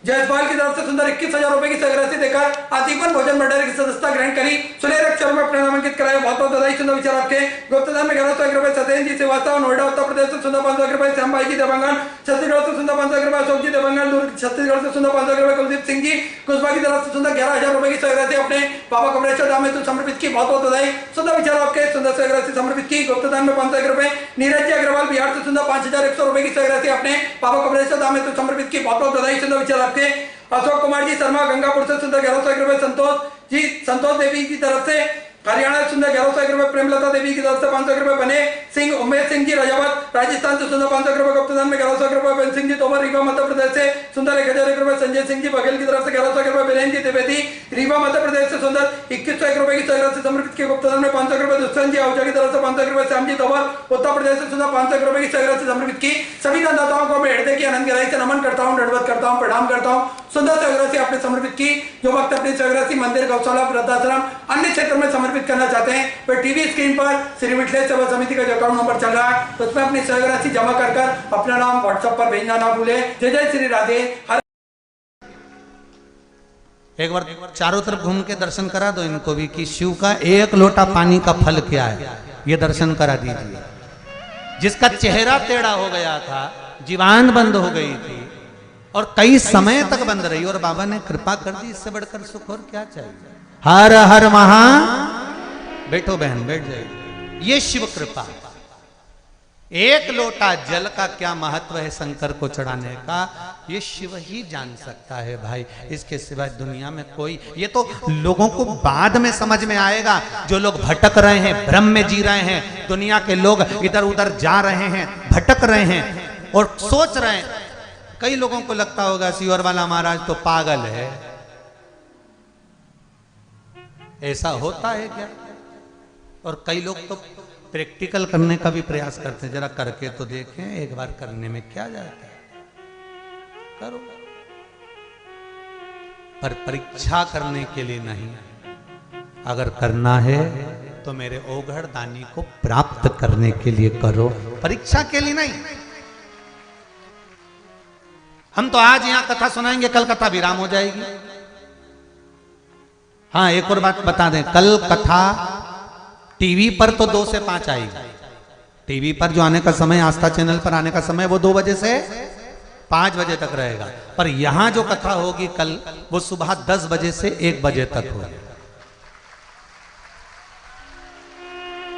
जयसवाल की तरफ से सुंदर 21,000 रुपए की राशि देकर आजीवन भोजन भंडार की सदस्यता ग्रहण करी। सुनहरे अक्षरों में अपने नामांकित कराया। बहुत बहुत बधाई। सुंदर विचार आपके। गुप्तदान में 1100 रुपए। सत्येंद्र जी श्रीवास्तव नोएडा उत्तर प्रदेश से सुंदर 500 रुपए। श्यामबाई जी देवांगन छत्तीसगढ़ से सुंदर 500 रुपए। अशोक जी देवांगन दुर्ग छत्तीसगढ़ से सुंदर 500 रुपए। कुलदीप सिंह जी कुशवा की तरफ से सुंदर 11,000 रुपए की राशि अपने बाबा कमलेश्वर धाम में समर्पित की। बहुत बहुत बधाई। सुंदर विचार आपके। सुंदर राशि समर्पित की। गुप्तदान में 500 रुपए। नीरज जी अग्रवाल बिहार से सुंदर 5100 रुपए की राशि अपने बाबा कमलेश्वर धाम में समर्पित की। बहुत बहुत बधाई। सुंदर विचार आपके। अशोक कुमार जी शर्मा गंगापुर से सुंदर 1100 रुपए। संतोष देवी की तरफ से हरियाणा से सुंदर 1100 रुपए। प्रेमलता देवी की तरफ से 500 रुपए। बने सिंह उमेश सिंह जी राजावत राजस्थान से सुंदर 500 रुपए। गुप्तदान में 1100 रुपए। बन सिंह जी तोमर रीवा मध्य प्रदेश से सुंदर 1000 रुपए। संजय सिंह जी बघेल की तरफ से 1100 रुपए। बिरेन जी द्विवेदी रीवा मध्य प्रदेश से सुंदर 2101 रुपए की राशि समर्पित की। गुप्तदान में 500 रुपए। दुष्यंत जी आहूजा की तरफ से 500 रुपए। श्याम जी तोमर उत्तर प्रदेश से सुंदर 500 रुपए की राशि समर्पित की। सभी दाताओं को मैं हृदय की आनंद गहराई से नमन करता हूँ, दंडवत करता हूँ, प्रणाम करता हूँ। सुंदर राशि आपने समर्पित की। जो वक्त अपनी राशि मंदिर गौशाला वृद्धाश्रम अन्य क्षेत्र में समर्पित करना चाहते हैं वह टीवी स्क्रीन पर श्री मिथिलेश सेवा समिति का जो अकाउंट नंबर चल रहा है उसमें अपनी राशि जमा कर अपना नाम व्हाट्सएप पर भेजना ना भूले। जय जय श्री राधे। एक बार चारों तरफ घूम के दर्शन करा दो इनको भी कि शिव का एक लोटा पानी का फल क्या है, ये दर्शन करा दीजिए। जिसका चेहरा टेढ़ा हो गया था, जीवान बंद हो गई थी और कई समय तक बंद रही और बाबा ने कृपा कर दी। इससे बढ़कर सुख और क्या चाहिए। हर हर महा। बैठो बहन, बैठ जाइए। ये शिव कृपा। एक लोटा जल का क्या महत्व है शंकर को चढ़ाने का, ये शिव ही जान सकता है भाई। इसके सिवाय दुनिया में कोई, ये तो लोगों को बाद में समझ में आएगा। जो लोग भटक रहे हैं, भ्रम में जी रहे हैं, दुनिया के लोग इधर उधर जा रहे हैं, भटक रहे हैं और सोच रहे हैं। कई लोगों को लगता होगा शिवर वाला महाराज तो पागल है। ऐसा होता है क्या? और कई लोग तो प्रैक्टिकल करने का भी प्रयास करते हैं। जरा करके तो देखें, एक बार करने में क्या जाता है, करो। पर परीक्षा करने के लिए नहीं, अगर करना है तो मेरे ओघड़ दानी को प्राप्त करने के लिए करो, परीक्षा के लिए नहीं। हम तो आज यहां कथा सुनाएंगे, कल कथा विराम हो जाएगी। हाँ, एक और बात बता दें, कल कथा टीवी पर तो 2 से 5 आएगी। टीवी पर जो आने का समय, आस्था चैनल पर आने का समय वो 2 बजे से 5 बजे तक रहेगा। पर यहां जो कथा होगी कल, वो सुबह 10 बजे से 1 बजे तक होगी।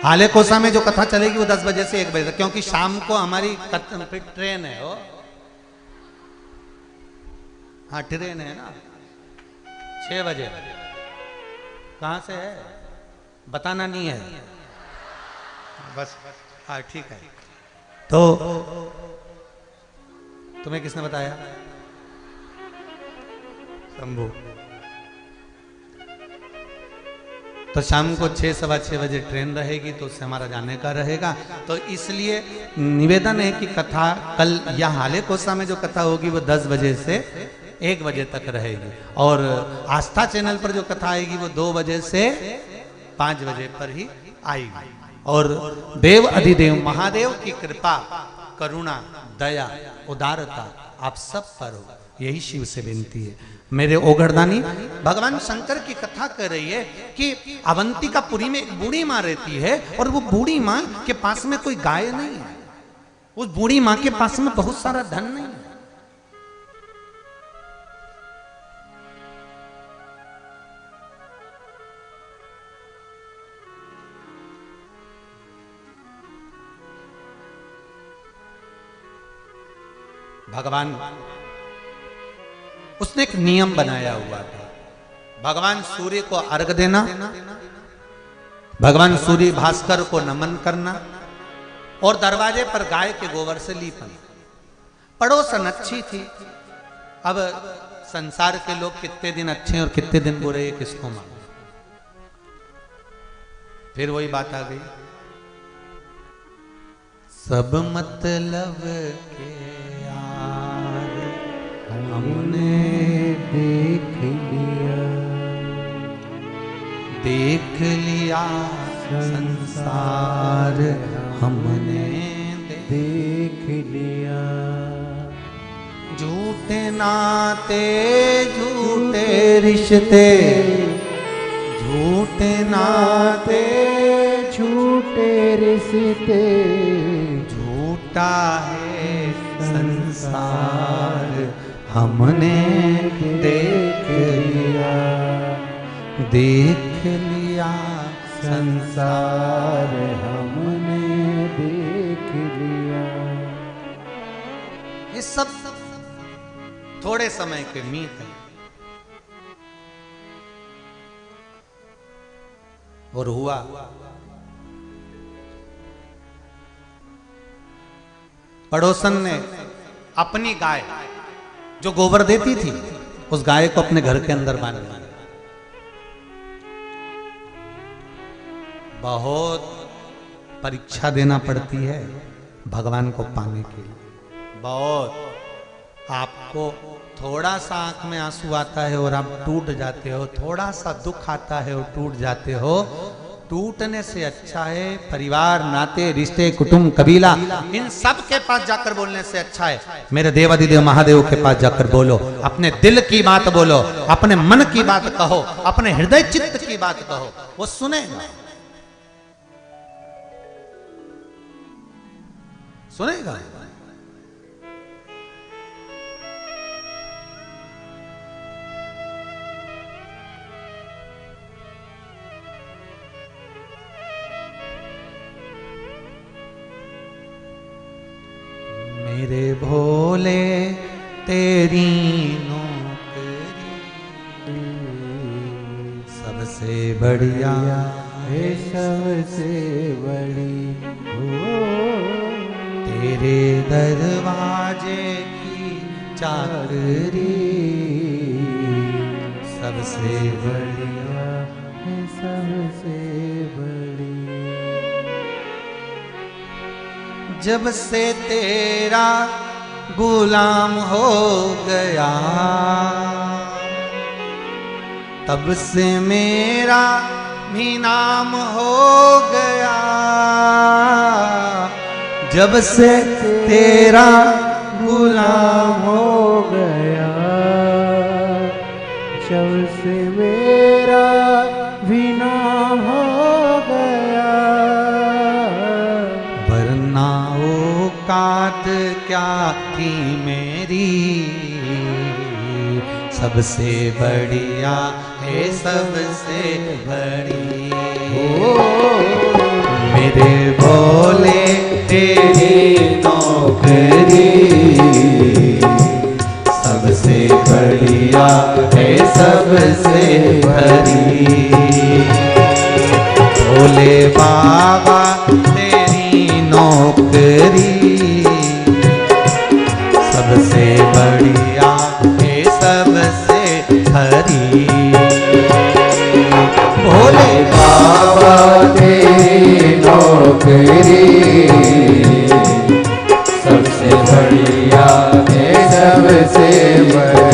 हाले कोसा में जो कथा चलेगी वो 10 बजे से 1 बजे तक, क्योंकि शाम को हमारी ट्रेन है। वो हाँ, ट्रेन है ना 6 बजे। कहां से है बताना नहीं है बस। हाँ ठीक है। तो तुम्हें किसने बताया? शंभू। तो शाम को 6 सवा 6 बजे ट्रेन रहेगी, तो उससे हमारा जाने का रहेगा। तो इसलिए निवेदन है कि कथा कल या हाले कोसा में जो कथा होगी वो 10 बजे से 1 बजे तक रहेगी, और आस्था चैनल पर जो कथा आएगी वो 2 बजे से 5 बजे पर ही आएगी। और देव अधिदेव महादेव की कृपा, करुणा, दया, उदारता आप सब पर हो, यही शिव से विनती है। मेरे ओघड़दानी भगवान शंकर की कथा कर रही है कि अवंतिकापुरी में एक बूढ़ी माँ रहती है और वो बूढ़ी माँ के पास में कोई गाय नहीं है। उस बूढ़ी माँ के पास में बहुत सारा धन नहीं है। भगवान, उसने एक नियम बनाया हुआ था। भगवान सूर्य को अर्घ देना, भगवान सूर्य भास्कर को नमन करना और दरवाजे पर गाय के गोबर से लीपना। पड़ोसन अच्छी थी। अब संसार के लोग कितने दिन अच्छे और कितने दिन बुरे, ये किसको मालूम। फिर वही बात आ गई, सब मतलब के यार हमने देख लिया संसार हमने देख लिया। झूठे नाते झूठे रिश्ते, झूठे नाते झूठे रिश्ते, झूठा है संसार हमने देख लिया, देख लिया संसार हमने देख लिया। ये सब थोड़े समय के मीत है। और हुआ पड़ोसन ने अपनी गाय जो गोबर देती थी, उस गाय को अपने घर के अंदर बांध दिया। बहुत परीक्षा देना पड़ती है भगवान को पाने के लिए। बहुत, आपको थोड़ा सा आंख में आंसू आता है और आप टूट जाते हो, थोड़ा सा दुख आता है और टूट जाते हो। टूटने से अच्छा है परिवार, नाते, रिश्ते, कुटुंब, कबीला, इन सब के पास जाकर बोलने से अच्छा है मेरे देवादिदेव महादेव के पास जाकर बोलो, अपने दिल की बात बोलो, अपने मन की बात कहो, अपने हृदय चित्त की बात कहो, वो सुनेगा, सुनेगा। मेरे भोले तेरी नौकरी सबसे बढ़िया है, सबसे बड़ी हो, तेरे दरवाजे की चाकरी सबसे बढ़िया है, सबसे बड़ी। जब से तेरा गुलाम हो गया, तब से मेरा भी नाम हो गया। जब से तेरा गुलाम हो गया, जब से मेरा भी नाम हो गया। वरना औकात क्या थी मेरी, सबसे बढ़िया है, सबसे बड़ी। मेरे भोले तेरी नौकरी सबसे बढ़िया है, सबसे बड़ी। भोले बाबा तेरी नौकरी सबसे बढ़िया है, सबसे हरी। भोले बाबा तेरी नौकरी सबसे बढ़िया है, सबसे बड़ी।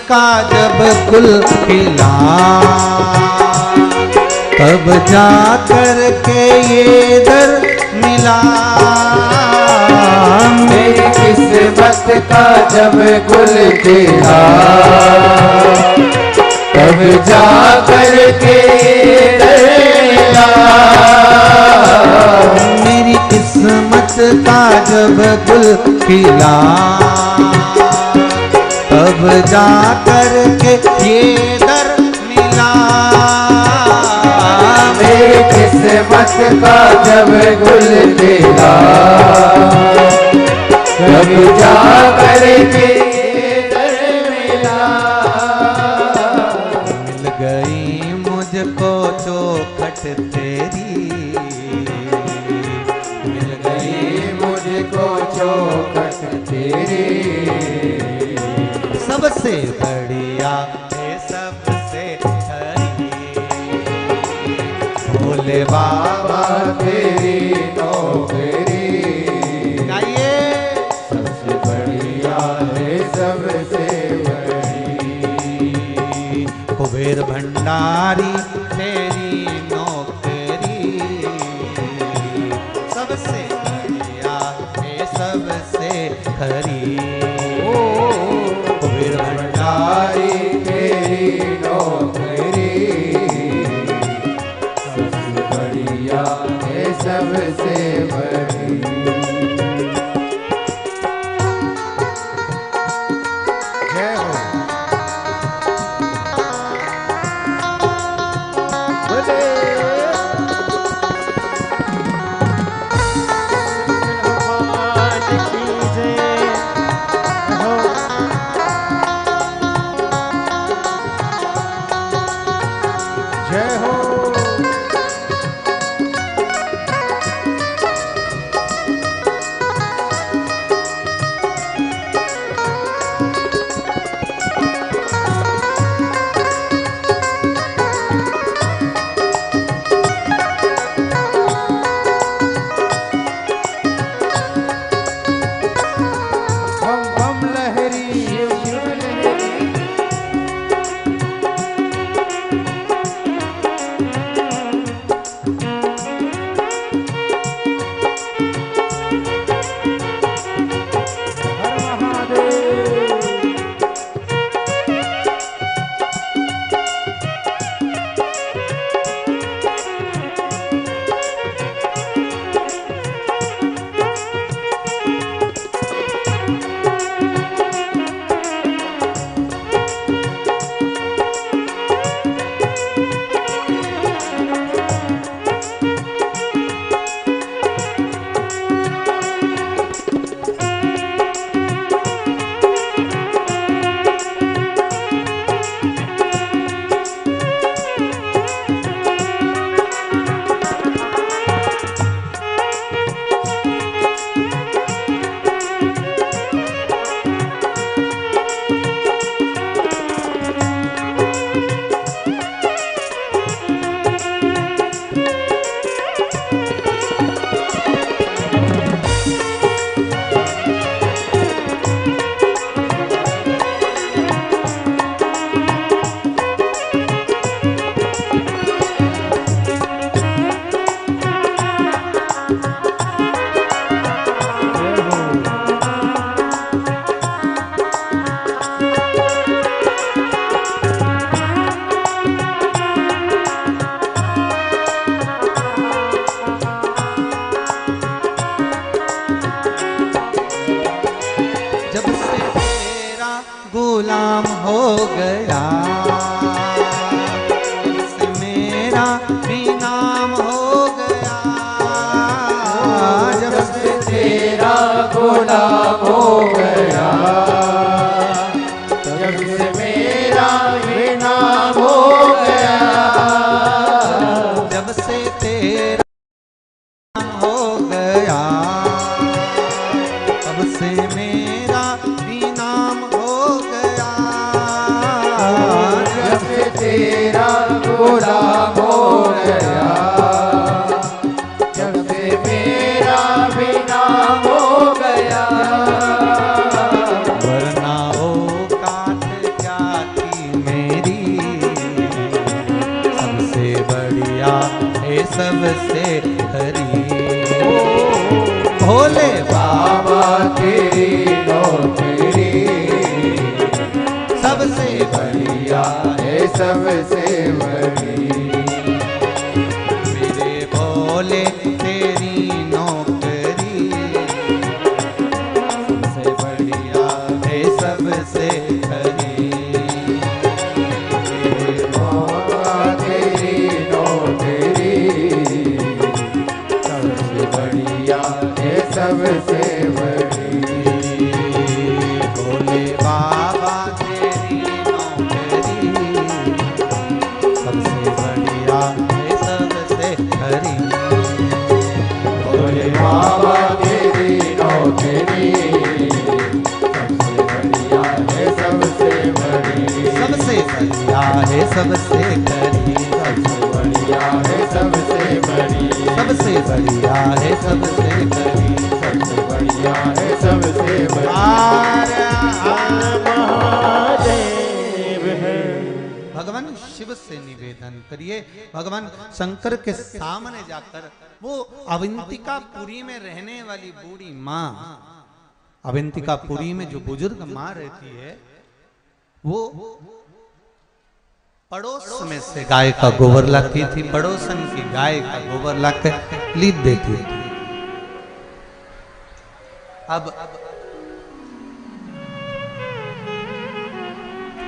का जब गुल खिला, तब जा कर के ये दर मिला। मेरी किस्मत का जब गुल खिला, तब जा कर के ये दर मिला। मेरी किस्मत का जब गुल खिला, तब जा कर के ये दर मिला। मेरी किस्मत का जब गुल खिला, तब जा कर के ये दर मिला। मिल गई मुझको चौखट तेरी, मिल गई मुझको चौखट तेरी। सबसे बढ़िया है सबसे हरी, भोले बाबा तेरी नौकरी। गाइए। सबसे बढ़िया है सबसे बड़ी, कुबेर भंडारी तेरी नौकरी। सबसे बढ़िया है सबसे खरी, कुबेर भंडारी तेरी नौकरी। सबसे बढ़िया है सबसे बड़ी। जय हो। बोले भगवान की जय हो। जय हो। बम बम लहरी शिव शिव लहरी। हर महादेव। जब से तेरा गुलाम हो गया, तब से मेरा भी नाम हो गया। जब से तेरा गुलाम हो गया, जब से मेरा भी नाम हो गया। जब से तेरा नाम हो गया, तब से मेरा भी नाम हो गया। सबसे बढ़िया है सबसे बड़ी। मेरे भोले तेरी नौकरी सबसे बढ़िया है सबसे खरी। मेरे बाबा तेरी नौकरी सबसे बढ़िया है सबसे बड़ी। भोले बाबा तेरी नौकरी सबसे बढ़िया है सबसे खरी। भोले बाबा तेरी नौकरी सबसे बढ़िया है सबसे बड़ी। सबसे बढ़िया है सबसे खरी। सबसे बढ़िया है सबसे बड़ी। सबसे बढ़िया है सबसे खरी। सबसे बढ़िया है सबसे बड़ी। महादेव है। भगवान शिव से निवेदन करिए, भगवान शंकर के सामने जाकर वो अवंतिकापुरी में रहने वाली बूढ़ी माँ, अवंतिकापुरी में जो बुजुर्ग माँ रहती है, वो पड़ोस में से गाय का गोबर लाती थी, पड़ोसन की गाय का गोबर लाकर लीप देती थी। अब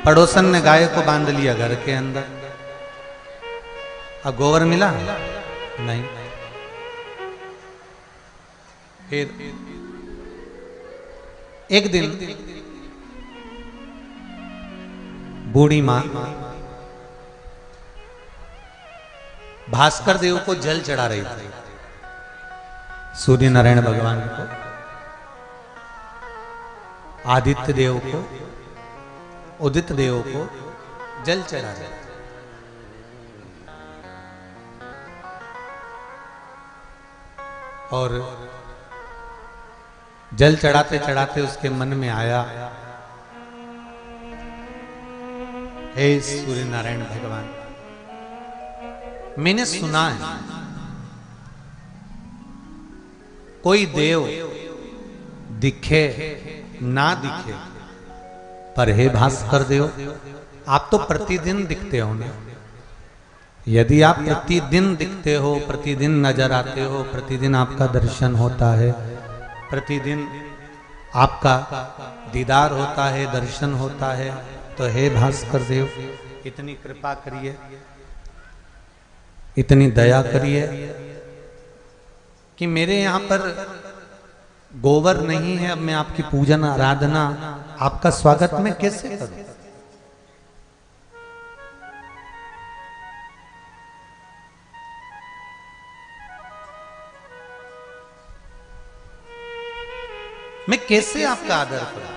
पड़ोसन ने गाय को बांध लिया घर के अंदर, अब गोबर मिला नहीं। फिर एक दिन बूढ़ी मां भास्कर देव को जल चढ़ा रही थी, सूर्य नारायण भगवान को, आदित्य देव को, उदित देव को जल चढ़ा रही थी। और जल चढ़ाते चढ़ाते उसके मन में आया, हे सूर्य नारायण भगवान, मैंने सुना है कोई देव दिखे ना दिखे, पर हे भास्कर देव आप तो प्रतिदिन दिखते हो ना। यदि आप प्रतिदिन दिखते हो, प्रतिदिन नजर आते हो, प्रतिदिन आपका दर्शन होता है, प्रतिदिन आपका दीदार होता है, दर्शन होता है, तो हे भास्कर देव इतनी कृपा करिए, इतनी दया करिए कि मेरे यहाँ पर गोबर नहीं है, अब मैं आपकी पूजन आराधना, आपका स्वागत मैं कैसे करूं? मैं कैसे आपका आदर करूं?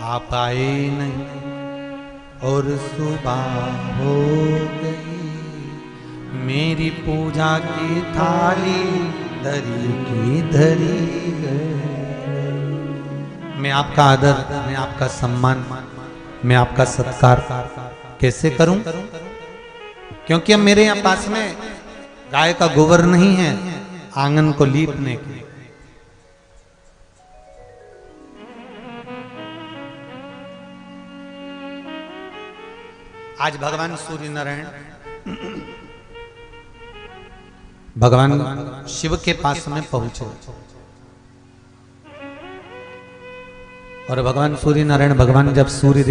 आप आए नहीं और सुबह हो गई, मेरी पूजा की थाली धरी की धरी गई। मैं आपका आदर, मैं आपका सम्मान, मैं आपका सत्कार कैसे करूं? क्योंकि अब मेरे यहाँ पास में गाय का गोबर नहीं है आंगन को लीपने के। आज भगवान सूर्य नारायण भगवान शिव के पास में पहुंचे और भगवान सूर्य नारायण भगवान जब सूर्य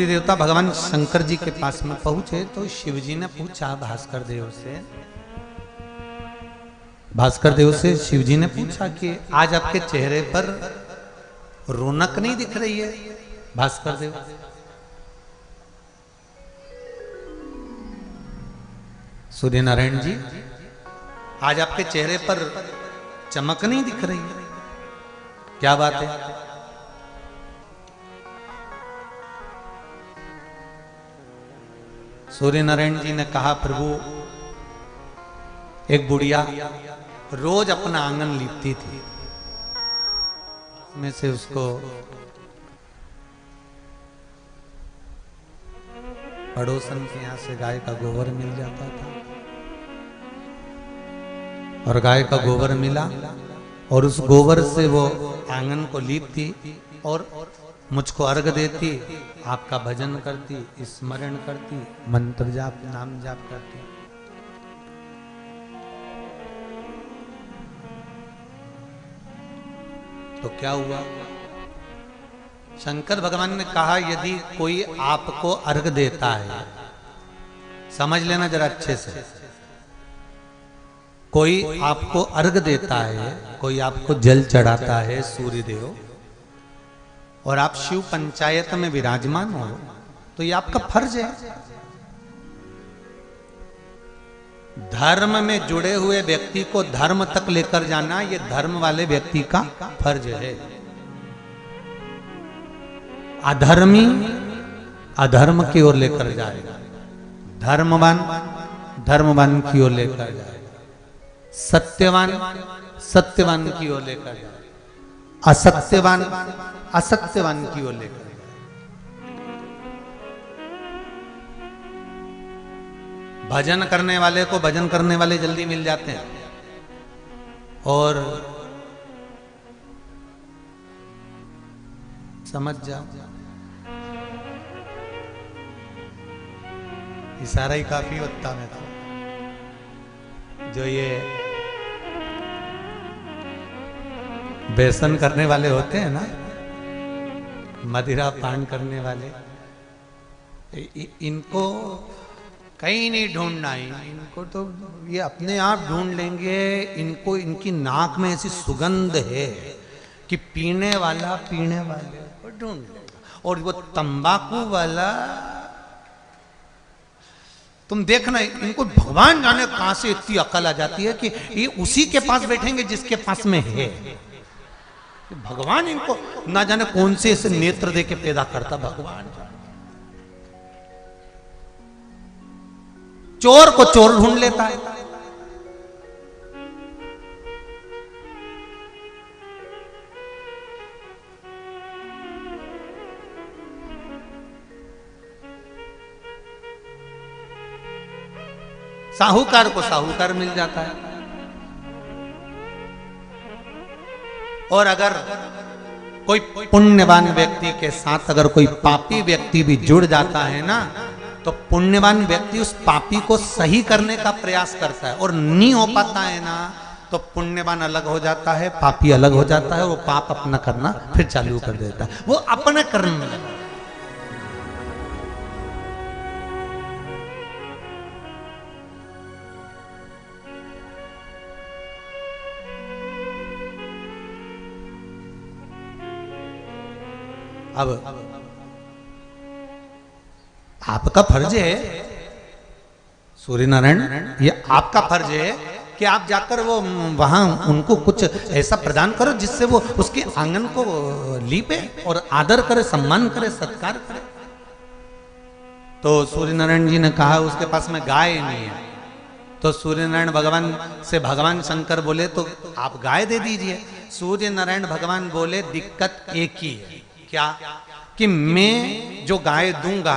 देवता भगवान शंकर जी के पास में पहुंचे तो शिव जी ने पूछा भास्कर देव से शिव जी ने पूछा कि आज आपके चेहरे पर रौनक नहीं दिख रही है भास्कर देव? सूर्य नारायण जी, आज आपके चेहरे पर चमक नहीं दिख रही है, क्या बात है? सूर्य नारायण जी ने कहा, प्रभु एक बुढ़िया रोज अपना आंगन लीपती थी, में से उसको पड़ोसन के यहां से गाय का गोबर मिल जाता था और गाय का गोबर मिला और उस गोबर से वो आंगन को लीपती और मुझको अर्घ देती, आपका भजन करती, स्मरण करती, मंत्र जाप, नाम जाप करती। तो क्या हुआ? शंकर भगवान ने कहा यदि कोई आपको अर्घ देता है, समझ लेना जरा अच्छे से, कोई आपको अर्घ देता है, कोई आपको जल चढ़ाता है सूर्य देव, और आप शिव पंचायत में विराजमान हो, तो ये आपका फर्ज है। धर्म में जुड़े हुए व्यक्ति को धर्म तक लेकर जाना, ये धर्म वाले व्यक्ति का फर्ज है। अधर्मी अधर्म की ओर लेकर जाएगा, धर्मवान धर्मवान की ओर लेकर जाएगा, सत्यवान सत्यवान की ओर लेकर जाएगा, असत्यवान असत्यवान की ओर लेकर जाएगा। भजन करने वाले को भजन करने वाले जल्दी मिल जाते हैं, और समझ जाओ इशारा ही काफी होता है। तो जो ये व्यसन करने वाले होते हैं ना, मदिरा पान करने वाले, इनको कहीं नहीं ढूंढना है, इनको तो ये अपने आप ढूंढ लेंगे। इनको इनकी नाक में ऐसी सुगंध है कि पीने वाले को ढूंढ लेगा। और वो तंबाकू वाला, तुम देखना, इनको भगवान जाने कहां से इतनी अकल आ जाती है कि ये उसी के पास बैठेंगे जिसके पास में है। भगवान इनको ना जाने कौन से ऐसे नेत्र दे के पैदा करता भगवान। चोर को चोर ढूंढ लेता है। साहूकार को साहूकार मिल जाता है। और अगर कोई पुण्यवान व्यक्ति के साथ अगर कोई पापी व्यक्ति भी जुड़ जाता है ना, तो पुण्यवान व्यक्ति उस पापी को सही करने का प्रयास करता है, और नहीं हो पाता है ना, तो पुण्यवान अलग हो जाता है, पापी अलग हो जाता है, वो पाप अपना करना फिर चालू कर देता है, वो अपने कर्म में लगा। अब आपका फर्ज है सूर्य नारायण, ये आपका फर्ज है कि आप जाकर वो वहां उनको कुछ ऐसा प्रदान करो जिससे वो उसके आंगन को लीपे और आदर करे, सम्मान करे, सत्कार करे। तो सूर्य नारायण जी ने कहा उसके पास में गाय नहीं है। तो सूर्य नारायण भगवान से भगवान शंकर बोले तो आप गाय दे दीजिए। सूर्य नारायण भगवान बोले दिक्कत एक ही है, क्या कि मैं जो गाय दूंगा